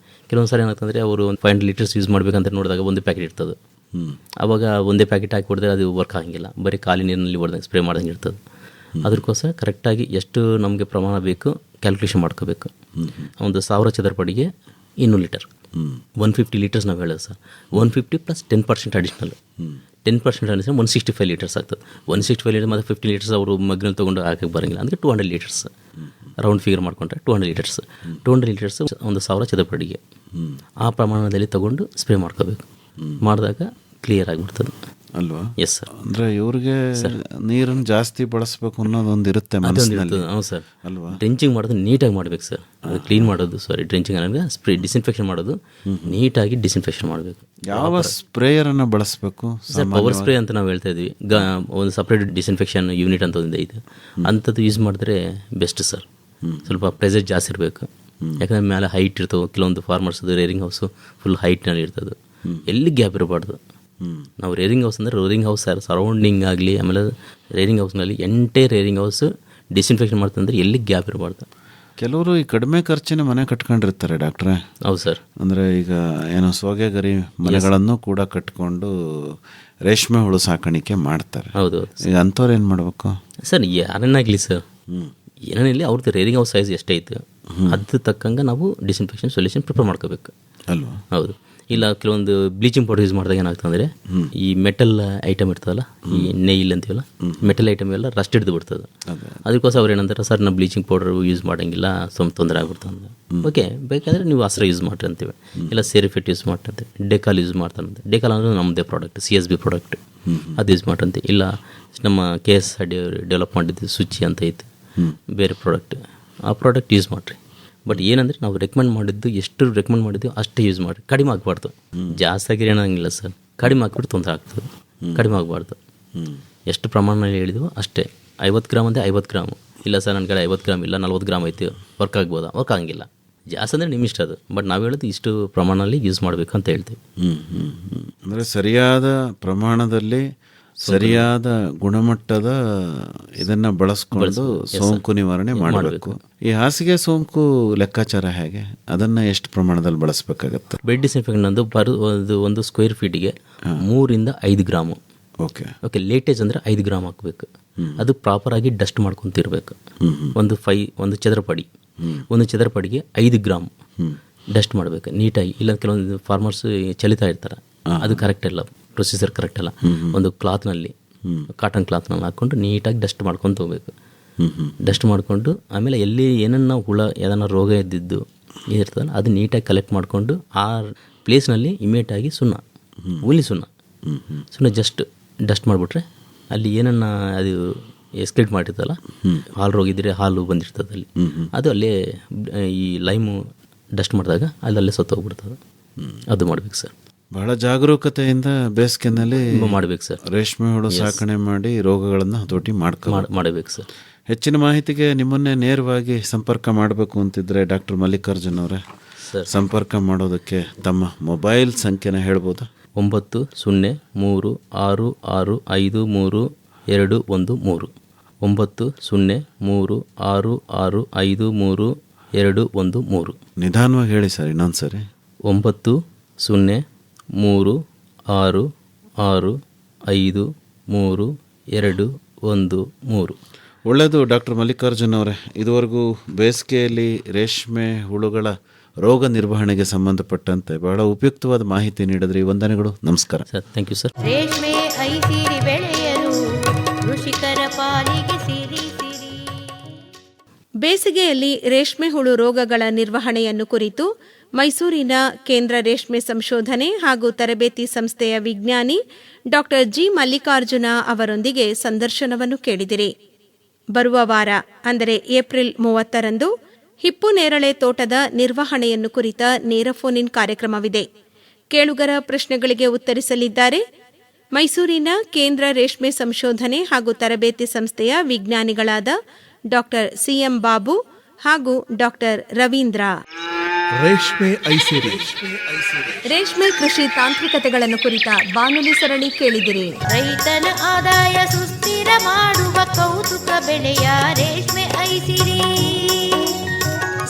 ಕೆಲವೊಂದು ಸಾರಿ ಏನಾಗ್ತಂದರೆ ಅವರು ಒಂದು 500 ಲೀಟರ್ಸ್ ಯೂಸ್ ಮಾಡಬೇಕಂತ ನೋಡಿದಾಗ ಒಂದು ಪ್ಯಾಕೆಟ್ ಇರ್ತದೆ. ಆವಾಗ ಒಂದೇ ಪ್ಯಾಕೆಟ್ ಹಾಕಿ ಹೊಡೆದ್ರೆ ಅದು ವರ್ಕ್ ಆಗಂಗಿಲ್ಲ, ಬರೀ ಖಾಲಿ ನೀರಿನಲ್ಲಿ ಹೊಡೆದಂಗೆ ಸ್ಪ್ರೇ ಮಾಡ್ದಂಗೆ ಇರ್ತದೆ. ಅದಕ್ಕೋಸ್ಕರ ಕರೆಕ್ಟಾಗಿ ಎಷ್ಟು ನಮಗೆ ಪ್ರಮಾಣ ಬೇಕು ಕ್ಯಾಲ್ಕುಲೇಷನ್ ಮಾಡ್ಕೋಬೇಕು. ಒಂದು 1000 ಚದರಪಡಿಗೆ 200 ಲೀಟರ್, 150 ಲೀಟರ್ಸ್ ನಾವು ಹೇಳೋದು sir. 150 plus 10% additional, 10% additional 165 litres ಆಗ್ತದೆ. 165 ಲೀಟರ್ ಮತ್ತು 50 ಲೀಟರ್ಸ್ ಅವರು ಮಗ್ನಲ್ಲಿ ತೊಗೊಂಡು ಹಾಕಕ್ಕೆ ಬರೋಂಗಿಲ್ಲ. ಅಂದರೆ 200 ಲೀಟರ್ಸ್ ರೌಂಡ್ ಫಿಗರ್ ಮಾಡಿಕೊಂಡ್ರೆ 200 ಲೀಟರ್ಸ್. 200 ಲೀಟರ್ಸ್ ಒಂದು 1000 ಚದರಪಡಿಗೆ ಆ ಪ್ರಮಾಣದಲ್ಲಿ ತೊಗೊಂಡು ಸ್ಪ್ರೇ ಮಾಡ್ಕೋಬೇಕು. ಮಾಡಿದಾಗ ಕ್ಲಿಯರ್ ಆಗಿಬಿಡ್ತದೆ
ಅಲ್ವಾ?
Yes sir.
ಅಂದರೆ ಇವ್ರಿಗೆ ನೀರನ್ನು ಜಾಸ್ತಿ ಬಳಸಬೇಕು ಅನ್ನೋದೊಂದು ಇರುತ್ತೆ ಮನಸ್ಸಿನಲ್ಲಿ.
ಹೌದು ಸರ್
ಅಲ್ವಾ?
ಡ್ರೆಂಚಿಂಗ್ ಮಾಡೋದು ನೀಟಾಗಿ ಮಾಡಬೇಕು ಸರ್. ಅದು ಕ್ಲೀನ್ ಮಾಡೋದು, ಡ್ರೆಂಚಿಂಗ್ ಅಂದರೆ ಸ್ಪ್ರೇ ಡಿಸ್ಇನ್ಫೆಕ್ಷನ್ ಮಾಡೋದು, ನೀಟಾಗಿ ಡಿಸ್ಇನ್ಫೆಕ್ಷನ್ ಮಾಡಬೇಕು.
ಯಾವ ಸ್ಪ್ರೇಯರನ್ನು ಬಳಸಬೇಕು
ಸರ್? ಪವರ್ ಸ್ಪ್ರೇ ಅಂತ ನಾವು ಹೇಳ್ತಾ ಇದ್ವಿ. ಒಂದು ಸಪ್ರೇಟ್ ಡಿಸ್ಇನ್ಫೆಕ್ಷನ್ ಯೂನಿಟ್ ಅಂತ ಒಂದು ಇದೆ, ಅಂಥದ್ದು ಯೂಸ್ ಮಾಡಿದ್ರೆ ಬೆಸ್ಟ್ ಸರ್. ಸ್ವಲ್ಪ ಪ್ರೆಸರ್ ಜಾಸ್ತಿ ಇರಬೇಕು. ಯಾಕಂದರೆ ಮೇಲೆ ಹೈಟ್ ಇರ್ತವೆ. ಕೆಲವೊಂದು ಫಾರ್ಮರ್ಸ್ದು ರೇರಿಂಗ್ ಹೌಸು ಫುಲ್ ಹೈಟ್ನಲ್ಲಿ ಇರ್ತದೆ, ಎಲ್ಲಿ ಗ್ಯಾಪ್ ಇರಬಾರ್ದು. ನಾವು ರೇರಿಂಗ್ ಹೌಸ್ ಅಂದರೆ ರೇರಿಂಗ್ ಹೌಸ್ ಸರೌಂಡಿಂಗ್ ಆಗಲಿ, ಆಮೇಲೆ ರೇರಿಂಗ್ ಹೌಸ್ನಲ್ಲಿ ರೇರಿಂಗ್ ಹೌಸ್ ಡಿಸ್ಇನ್ಫೆಕ್ಷನ್ ಮಾಡ್ತಂದ್ರೆ ಎಲ್ಲಿ ಗ್ಯಾಪ್ ಇರಬಾರ್ದು.
ಕೆಲವರು ಈ ಕಡಿಮೆ ಖರ್ಚಿನ ಮನೆ ಕಟ್ಕೊಂಡಿರ್ತಾರೆ ಡಾಕ್ಟ್ರೆ.
ಹೌದು ಸರ್.
ಅಂದರೆ ಈಗ ಏನೋ ಸೋಗೆ ಗರಿ ಮನೆಗಳನ್ನು ಕೂಡ ಕಟ್ಕೊಂಡು ರೇಷ್ಮೆ ಹುಳು ಸಾಕಾಣಿಕೆ ಮಾಡ್ತಾರೆ.
ಹೌದು.
ಈಗ ಅಂಥವ್ರು ಏನು ಮಾಡಬೇಕು
ಸರ್? ಯಾರನ್ನಾಗಲಿ ಸರ್, ಏನೇನಿಲ್ಲ ಅವ್ರದ್ದು ರೇರಿಂಗ್ ಔಟ್ ಸೈಜ್ ಎಷ್ಟೈತೆ ಅದ್ರ ತಕ್ಕಂಗೆ ನಾವು ಡಿಸ್ಇನ್ಫೆಕ್ಷನ್ ಸೊಲ್ಯೂಷನ್ ಪ್ರಿಪೇರ್ ಮಾಡ್ಕೋಬೇಕು
ಅಲ್ವಾ?
ಹೌದು. ಇಲ್ಲ ಕೆಲವೊಂದು ಬ್ಲೀಚಿಂಗ್ ಪೌಡರ್ ಯೂಸ್ ಮಾಡಿದಾಗ ಏನಾಗ್ತದೆ ಅಂದರೆ ಈ ಮೆಟಲ್ ಐಟಮ್ ಇರ್ತದಲ್ಲ, ಈ ನೈಲ್ ಅಂತೀವಲ್ಲ, ಮೆಟಲ್ ಐಟಮ್ ಎಲ್ಲ ರಸ್ಟ್ ಹಿಡಿದು ಬಿಡ್ತದೆ. ಅದಕ್ಕೋಸ್ಕರ ಅವ್ರು ಏನಂತಾರೆ, ಸರ್ ನಾವು ಬ್ಲೀಚಿಂಗ್ ಪೌಡರ್ ಯೂಸ್ ಮಾಡೋಂಗಿಲ್ಲ, ಸ್ವಲ್ಪ ತೊಂದರೆ ಆಗ್ಬಿಡ್ತಂದೆ. ಓಕೆ, ಬೇಕಾದರೆ ನೀವು ಹಸ್ರ ಯೂಸ್ ಮಾಡ್ರಿ ಅಂತೀವಿ, ಇಲ್ಲ ಸೇರಿಫಿಟ್ ಯೂಸ್ ಮಾಡ್ತಂತೆ, ಡೆಕಾಲ್ ಯೂಸ್ ಮಾಡ್ತಾರಂತೆ. ಡೆಕಾಲ್ ಅಂದರೆ ನಮ್ಮದೇ ಪ್ರಾಡಕ್ಟ್, CSB ಪ್ರಾಡಕ್ಟ್, ಅದು ಯೂಸ್ ಮಾಡ್ರಂತೆ. ಇಲ್ಲ ನಮ್ಮ KS ಡೆವಲಪ್ ಮಾಡಿದ್ದು ಸುಚಿ ಅಂತ ಐತೆ ಬೇರೆ ಪ್ರಾಡಕ್ಟ್, ಆ ಪ್ರಾಡಕ್ಟ್ ಯೂಸ್ ಮಾಡಿರಿ. ಬಟ್ ಏನಂದರೆ ನಾವು ರೆಕಮೆಂಡ್ ಮಾಡಿದ್ದು ಎಷ್ಟು ರೆಕಮೆಂಡ್ ಮಾಡಿದ್ದು ಅಷ್ಟೇ ಯೂಸ್ ಮಾಡಿರಿ, ಕಡಿಮೆ ಆಗಬಾರ್ದು. ಜಾಸ್ತಿ ಆಗಿರಿ ಏನಾಗಿಲ್ಲ ಸರ್, ಕಡಿಮೆ ಹಾಕ್ಬಿಟ್ಟು ತೊಂದರೆ ಆಗ್ತದೆ, ಕಡಿಮೆ ಆಗಬಾರ್ದು. ಎಷ್ಟು ಪ್ರಮಾಣದಲ್ಲಿ ಹೇಳಿದ್ವೋ ಅಷ್ಟೇ. 50 ಗ್ರಾಮ್ ಅಂದರೆ 50 ಗ್ರಾಮು. ಇಲ್ಲ ಸರ್ ನನ್ನ ಕಡೆ 50 ಗ್ರಾಮ್ ಇಲ್ಲ 40 ಗ್ರಾಮ್ ಐತಿ, ವರ್ಕ್ ಆಗ್ಬೋದಾ? ವರ್ಕ್ ಆಗಂಗಿಲ್ಲ. ಜಾಸ್ತಿ ಅಂದರೆ ನಿಮ್ಮ ಇಷ್ಟ ಅದು, ಬಟ್ ನಾವು ಹೇಳೋದು ಇಷ್ಟು ಪ್ರಮಾಣದಲ್ಲಿ ಯೂಸ್ ಮಾಡಬೇಕು ಅಂತ ಹೇಳ್ತೀವಿ.
ಅಂದರೆ ಸರಿಯಾದ ಪ್ರಮಾಣದಲ್ಲಿ ಸರಿಯಾದ ಗುಣಮಟ್ಟದ ಇದನ್ನು ಬಳಸ್ಕೊಂಡು ಸೋಂಕು ನಿವಾರಣೆ ಮಾಡಬೇಕು. ಈ ಹಾಸಿಗೆ ಸೋಂಕು ಲೆಕ್ಕಾಚಾರ ಹೇಗೆ? ಅದನ್ನು ಎಷ್ಟು ಪ್ರಮಾಣದಲ್ಲಿ ಬಳಸಬೇಕಾಗತ್ತೆ?
ಬೆಡ್ ಡಿಸ್ಇನ್ಫೆಕ್ಷನ್ ಅಂದು ಒಂದು ಸ್ಕ್ವೇರ್ ಫೀಟಿಗೆ 3 ರಿಂದ 5 ಗ್ರಾಮು. ಓಕೆ, ಲೇಟೇಜ್ ಅಂದರೆ 5 ಗ್ರಾಮ್ ಹಾಕಬೇಕು. ಅದು ಪ್ರಾಪರಾಗಿ ಡಸ್ಟ್ ಮಾಡ್ಕೊತಿರ್ಬೇಕು. ಒಂದು ಚದರಪಡಿ, ಒಂದು ಚದರಪಡಿಗೆ 5 ಗ್ರಾಮ್ ಡಸ್ಟ್ ಮಾಡಬೇಕು ನೀಟಾಗಿ. ಇಲ್ಲ ಕೆಲವೊಂದು ಫಾರ್ಮರ್ಸ್ ಚಲಿತಾ ಇರ್ತಾರೆ, ಅದು ಕರೆಕ್ಟ್ ಇಲ್ಲ, ಪ್ರೊಸೀಜರ್ ಕರೆಕ್ಟ್ ಅಲ್ಲ. ಒಂದು ಕ್ಲಾತ್ನಲ್ಲಿ, ಕಾಟನ್ ಕ್ಲಾತ್ನಲ್ಲಿ ಹಾಕ್ಕೊಂಡು ನೀಟಾಗಿ ಡಸ್ಟ್ ಮಾಡ್ಕೊಂಡು ಹೋಗ್ಬೇಕು. ಡಸ್ಟ್ ಮಾಡಿಕೊಂಡು ಆಮೇಲೆ ಎಲ್ಲಿ ಏನನ್ನ ಹುಳ ಏದನ್ನ ರೋಗ ಇದ್ದಿದ್ದು ಇರ್ತದಲ್ಲ ಅದು ನೀಟಾಗಿ ಕಲೆಕ್ಟ್ ಮಾಡಿಕೊಂಡು ಆ ಪ್ಲೇಸ್ನಲ್ಲಿ ಇಮಿಡಿಯೇಟಾಗಿ ಹುಲಿ ಸುಣ್ಣ ಜಸ್ಟ್ ಡಸ್ಟ್ ಮಾಡಿಬಿಟ್ರೆ ಅಲ್ಲಿ ಏನನ್ನ ಅದು ಎಸ್ಕ್ರೇಟ್ ಮಾಡಿರ್ತಲ್ಲ, ಹಾಲು ರೋಗ ಇದ್ದರೆ ಹಾಲು ಬಂದಿರ್ತದೆ ಅಲ್ಲಿ, ಅದು ಅಲ್ಲೇ ಈ ಲೈಮು ಡಸ್ಟ್ ಮಾಡಿದಾಗ ಅಲ್ಲೇ ಸತ್ತೋಗ್ಬಿಡ್ತದೆ. ಅದು ಮಾಡ್ಬೇಕು ಸರ್.
ಬಹಳ ಜಾಗರೂಕತೆಯಿಂದ ಬೇಸಿಗೆನಲ್ಲಿ
ಮಾಡಬೇಕು ಸರ್.
ರೇಷ್ಮೆ ಹುಳು ಸಾಕಣೆ ಮಾಡಿ ರೋಗಗಳನ್ನು ಹತೋಟಿ
ಮಾಡಬೇಕು ಸರ್.
ಹೆಚ್ಚಿನ ಮಾಹಿತಿಗೆ ನಿಮ್ಮನ್ನೇ ನೇರವಾಗಿ ಸಂಪರ್ಕ ಮಾಡಬೇಕು ಅಂತಿದ್ರೆ ಡಾಕ್ಟರ್ ಮಲ್ಲಿಕಾರ್ಜುನ್ ಅವರೇ, ಸಂಪರ್ಕ ಮಾಡೋದಕ್ಕೆ ತಮ್ಮ ಮೊಬೈಲ್ ಸಂಖ್ಯೆನ ಹೇಳ್ಬೋದಾ?
9036653213 9036653213.
ನಿಧಾನವಾಗಿ ಹೇಳಿ ಸರ್, ಇನ್ನೊಂದು ಸರಿ.
9036653213.
ಒಳ್ಳೆಯದು ಡಾಕ್ಟರ್ ಮಲ್ಲಿಕಾರ್ಜುನ್ ಅವರೇ, ಇದುವರೆಗೂ ಬೇಸಿಗೆಯಲ್ಲಿ ರೇಷ್ಮೆ ಹುಳುಗಳ ರೋಗ ನಿರ್ವಹಣೆಗೆ ಸಂಬಂಧಪಟ್ಟಂತೆ ಬಹಳ ಉಪಯುಕ್ತವಾದ ಮಾಹಿತಿ ನೀಡಿದ್ರಿ. ವಂದನೆಗಳು, ನಮಸ್ಕಾರ
ಸರ್. Thank you sir.
ರೇಷ್ಮೆ ಐಸಿರಿ ಬೆಳೆಯಲು ಕೃಷಿಕರ ಪಾಲಿಗೆ ಸಿರಿ ಸಿರಿ.
ಬೇಸಿಗೆಯಲ್ಲಿ ರೇಷ್ಮೆ ಹುಳು ರೋಗಗಳ ನಿರ್ವಹಣೆಯನ್ನು ಕುರಿತು ಮೈಸೂರಿನ ಕೇಂದ್ರ ರೇಷ್ಮೆ ಸಂಶೋಧನೆ ಹಾಗೂ ತರಬೇತಿ ಸಂಸ್ಥೆಯ ವಿಜ್ಞಾನಿ ಡಾಕ್ಟರ್ ಜಿ ಮಲ್ಲಿಕಾರ್ಜುನ ಅವರೊಂದಿಗೆ ಸಂದರ್ಶನವನ್ನು ಕೇಳಿದಿರಿ. ಬರುವ ವಾರ ಅಂದರೆ ಏಪ್ರಿಲ್ 30ರಂದು ಹಿಪ್ಪು ನೇರಳೆ ತೋಟದ ನಿರ್ವಹಣೆಯನ್ನು ಕುರಿತ ನೇರ ಫೋನ್ ಇನ್ ಕಾರ್ಯಕ್ರಮವಿದೆ. ಕೇಳುಗರ ಪ್ರಶ್ನೆಗಳಿಗೆ ಉತ್ತರಿಸಲಿದ್ದಾರೆ ಮೈಸೂರಿನ ಕೇಂದ್ರ ರೇಷ್ಮೆ ಸಂಶೋಧನೆ ಹಾಗೂ ತರಬೇತಿ ಸಂಸ್ಥೆಯ ವಿಜ್ಞಾನಿಗಳಾದ ಡಾಕ್ಟರ್ CM ಬಾಬು ಹಾಗೂ ಡಾಕ್ಟರ್ ರವೀಂದ್ರ.
ರೇಷ್ಮೆ ಐಸಿರಿ,
ರೇಷ್ಮೆ ಕೃಷಿ ತಾಂತ್ರಿಕತೆಗಳನ್ನು ಕುರಿತ ಬಾನುಲಿ ಸರಣಿ ಕೇಳಿದಿರಿ.
ರೈತನ ಆದಾಯ ಸುಸ್ಥಿರ ಮಾಡುವ ಕೌತುಕ ಬೆಳೆಯ ರೇಷ್ಮೆ ಐಸಿರಿ.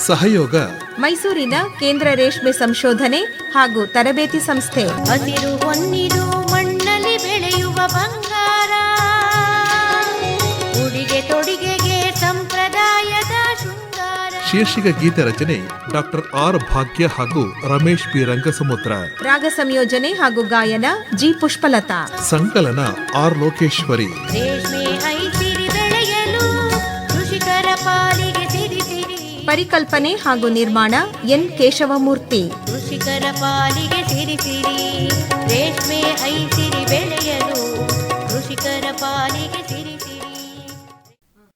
ಸಹಯೋಗ
ಮೈಸೂರಿನ ಕೇಂದ್ರ ರೇಷ್ಮೆ ಸಂಶೋಧನೆ ಹಾಗೂ ತರಬೇತಿ ಸಂಸ್ಥೆ.
ಹಸಿರು ಹೊನ್ನಿದು ಮಣ್ಣಲ್ಲಿ ಬೆಳೆಯುವ ಬಂಗಾರ, ಉಡಿಗೆ ತೊಡಿಗೆಗೆ ಸಂಪ್ರದಾಯದ ಶೃಂಗಾರ.
ಶೀರ್ಷಿಕ ಗೀತ ರಚನೆ ಡಾಕ್ಟರ್ R ಭಾಗ್ಯ ಹಾಗೂ ರಮೇಶ್ P ರಂಗಸಮುದ್ರ.
ರಾಗ ಸಂಯೋಜನೆ ಹಾಗೂ ಗಾಯನ G ಪುಷ್ಪಲತಾ.
ಸಂಕಲನ R ಲೋಕೇಶ್ವರಿ.
ರೇಷ್ಮೆ ಐಸಿರಿ ಬೆಳೆಯಲು ಕೃಷಿಕರ ಪಾಲಿಗೆ ಸಿರಿ ಸಿರಿ.
ಪರಿಕಲ್ಪನೆ ಹಾಗೂ ನಿರ್ಮಾಣ N ಕೇಶವಮೂರ್ತಿ.
ಕೃಷಿಕರ ಪಾಲಿಗೆ ಸಿರಿ ಸಿರಿ. ರೇಷ್ಮೆ ಐಸಿರಿ ಬೆಳೆಯಲು ಕೃಷಿಕರ ಪಾಲಿಗೆ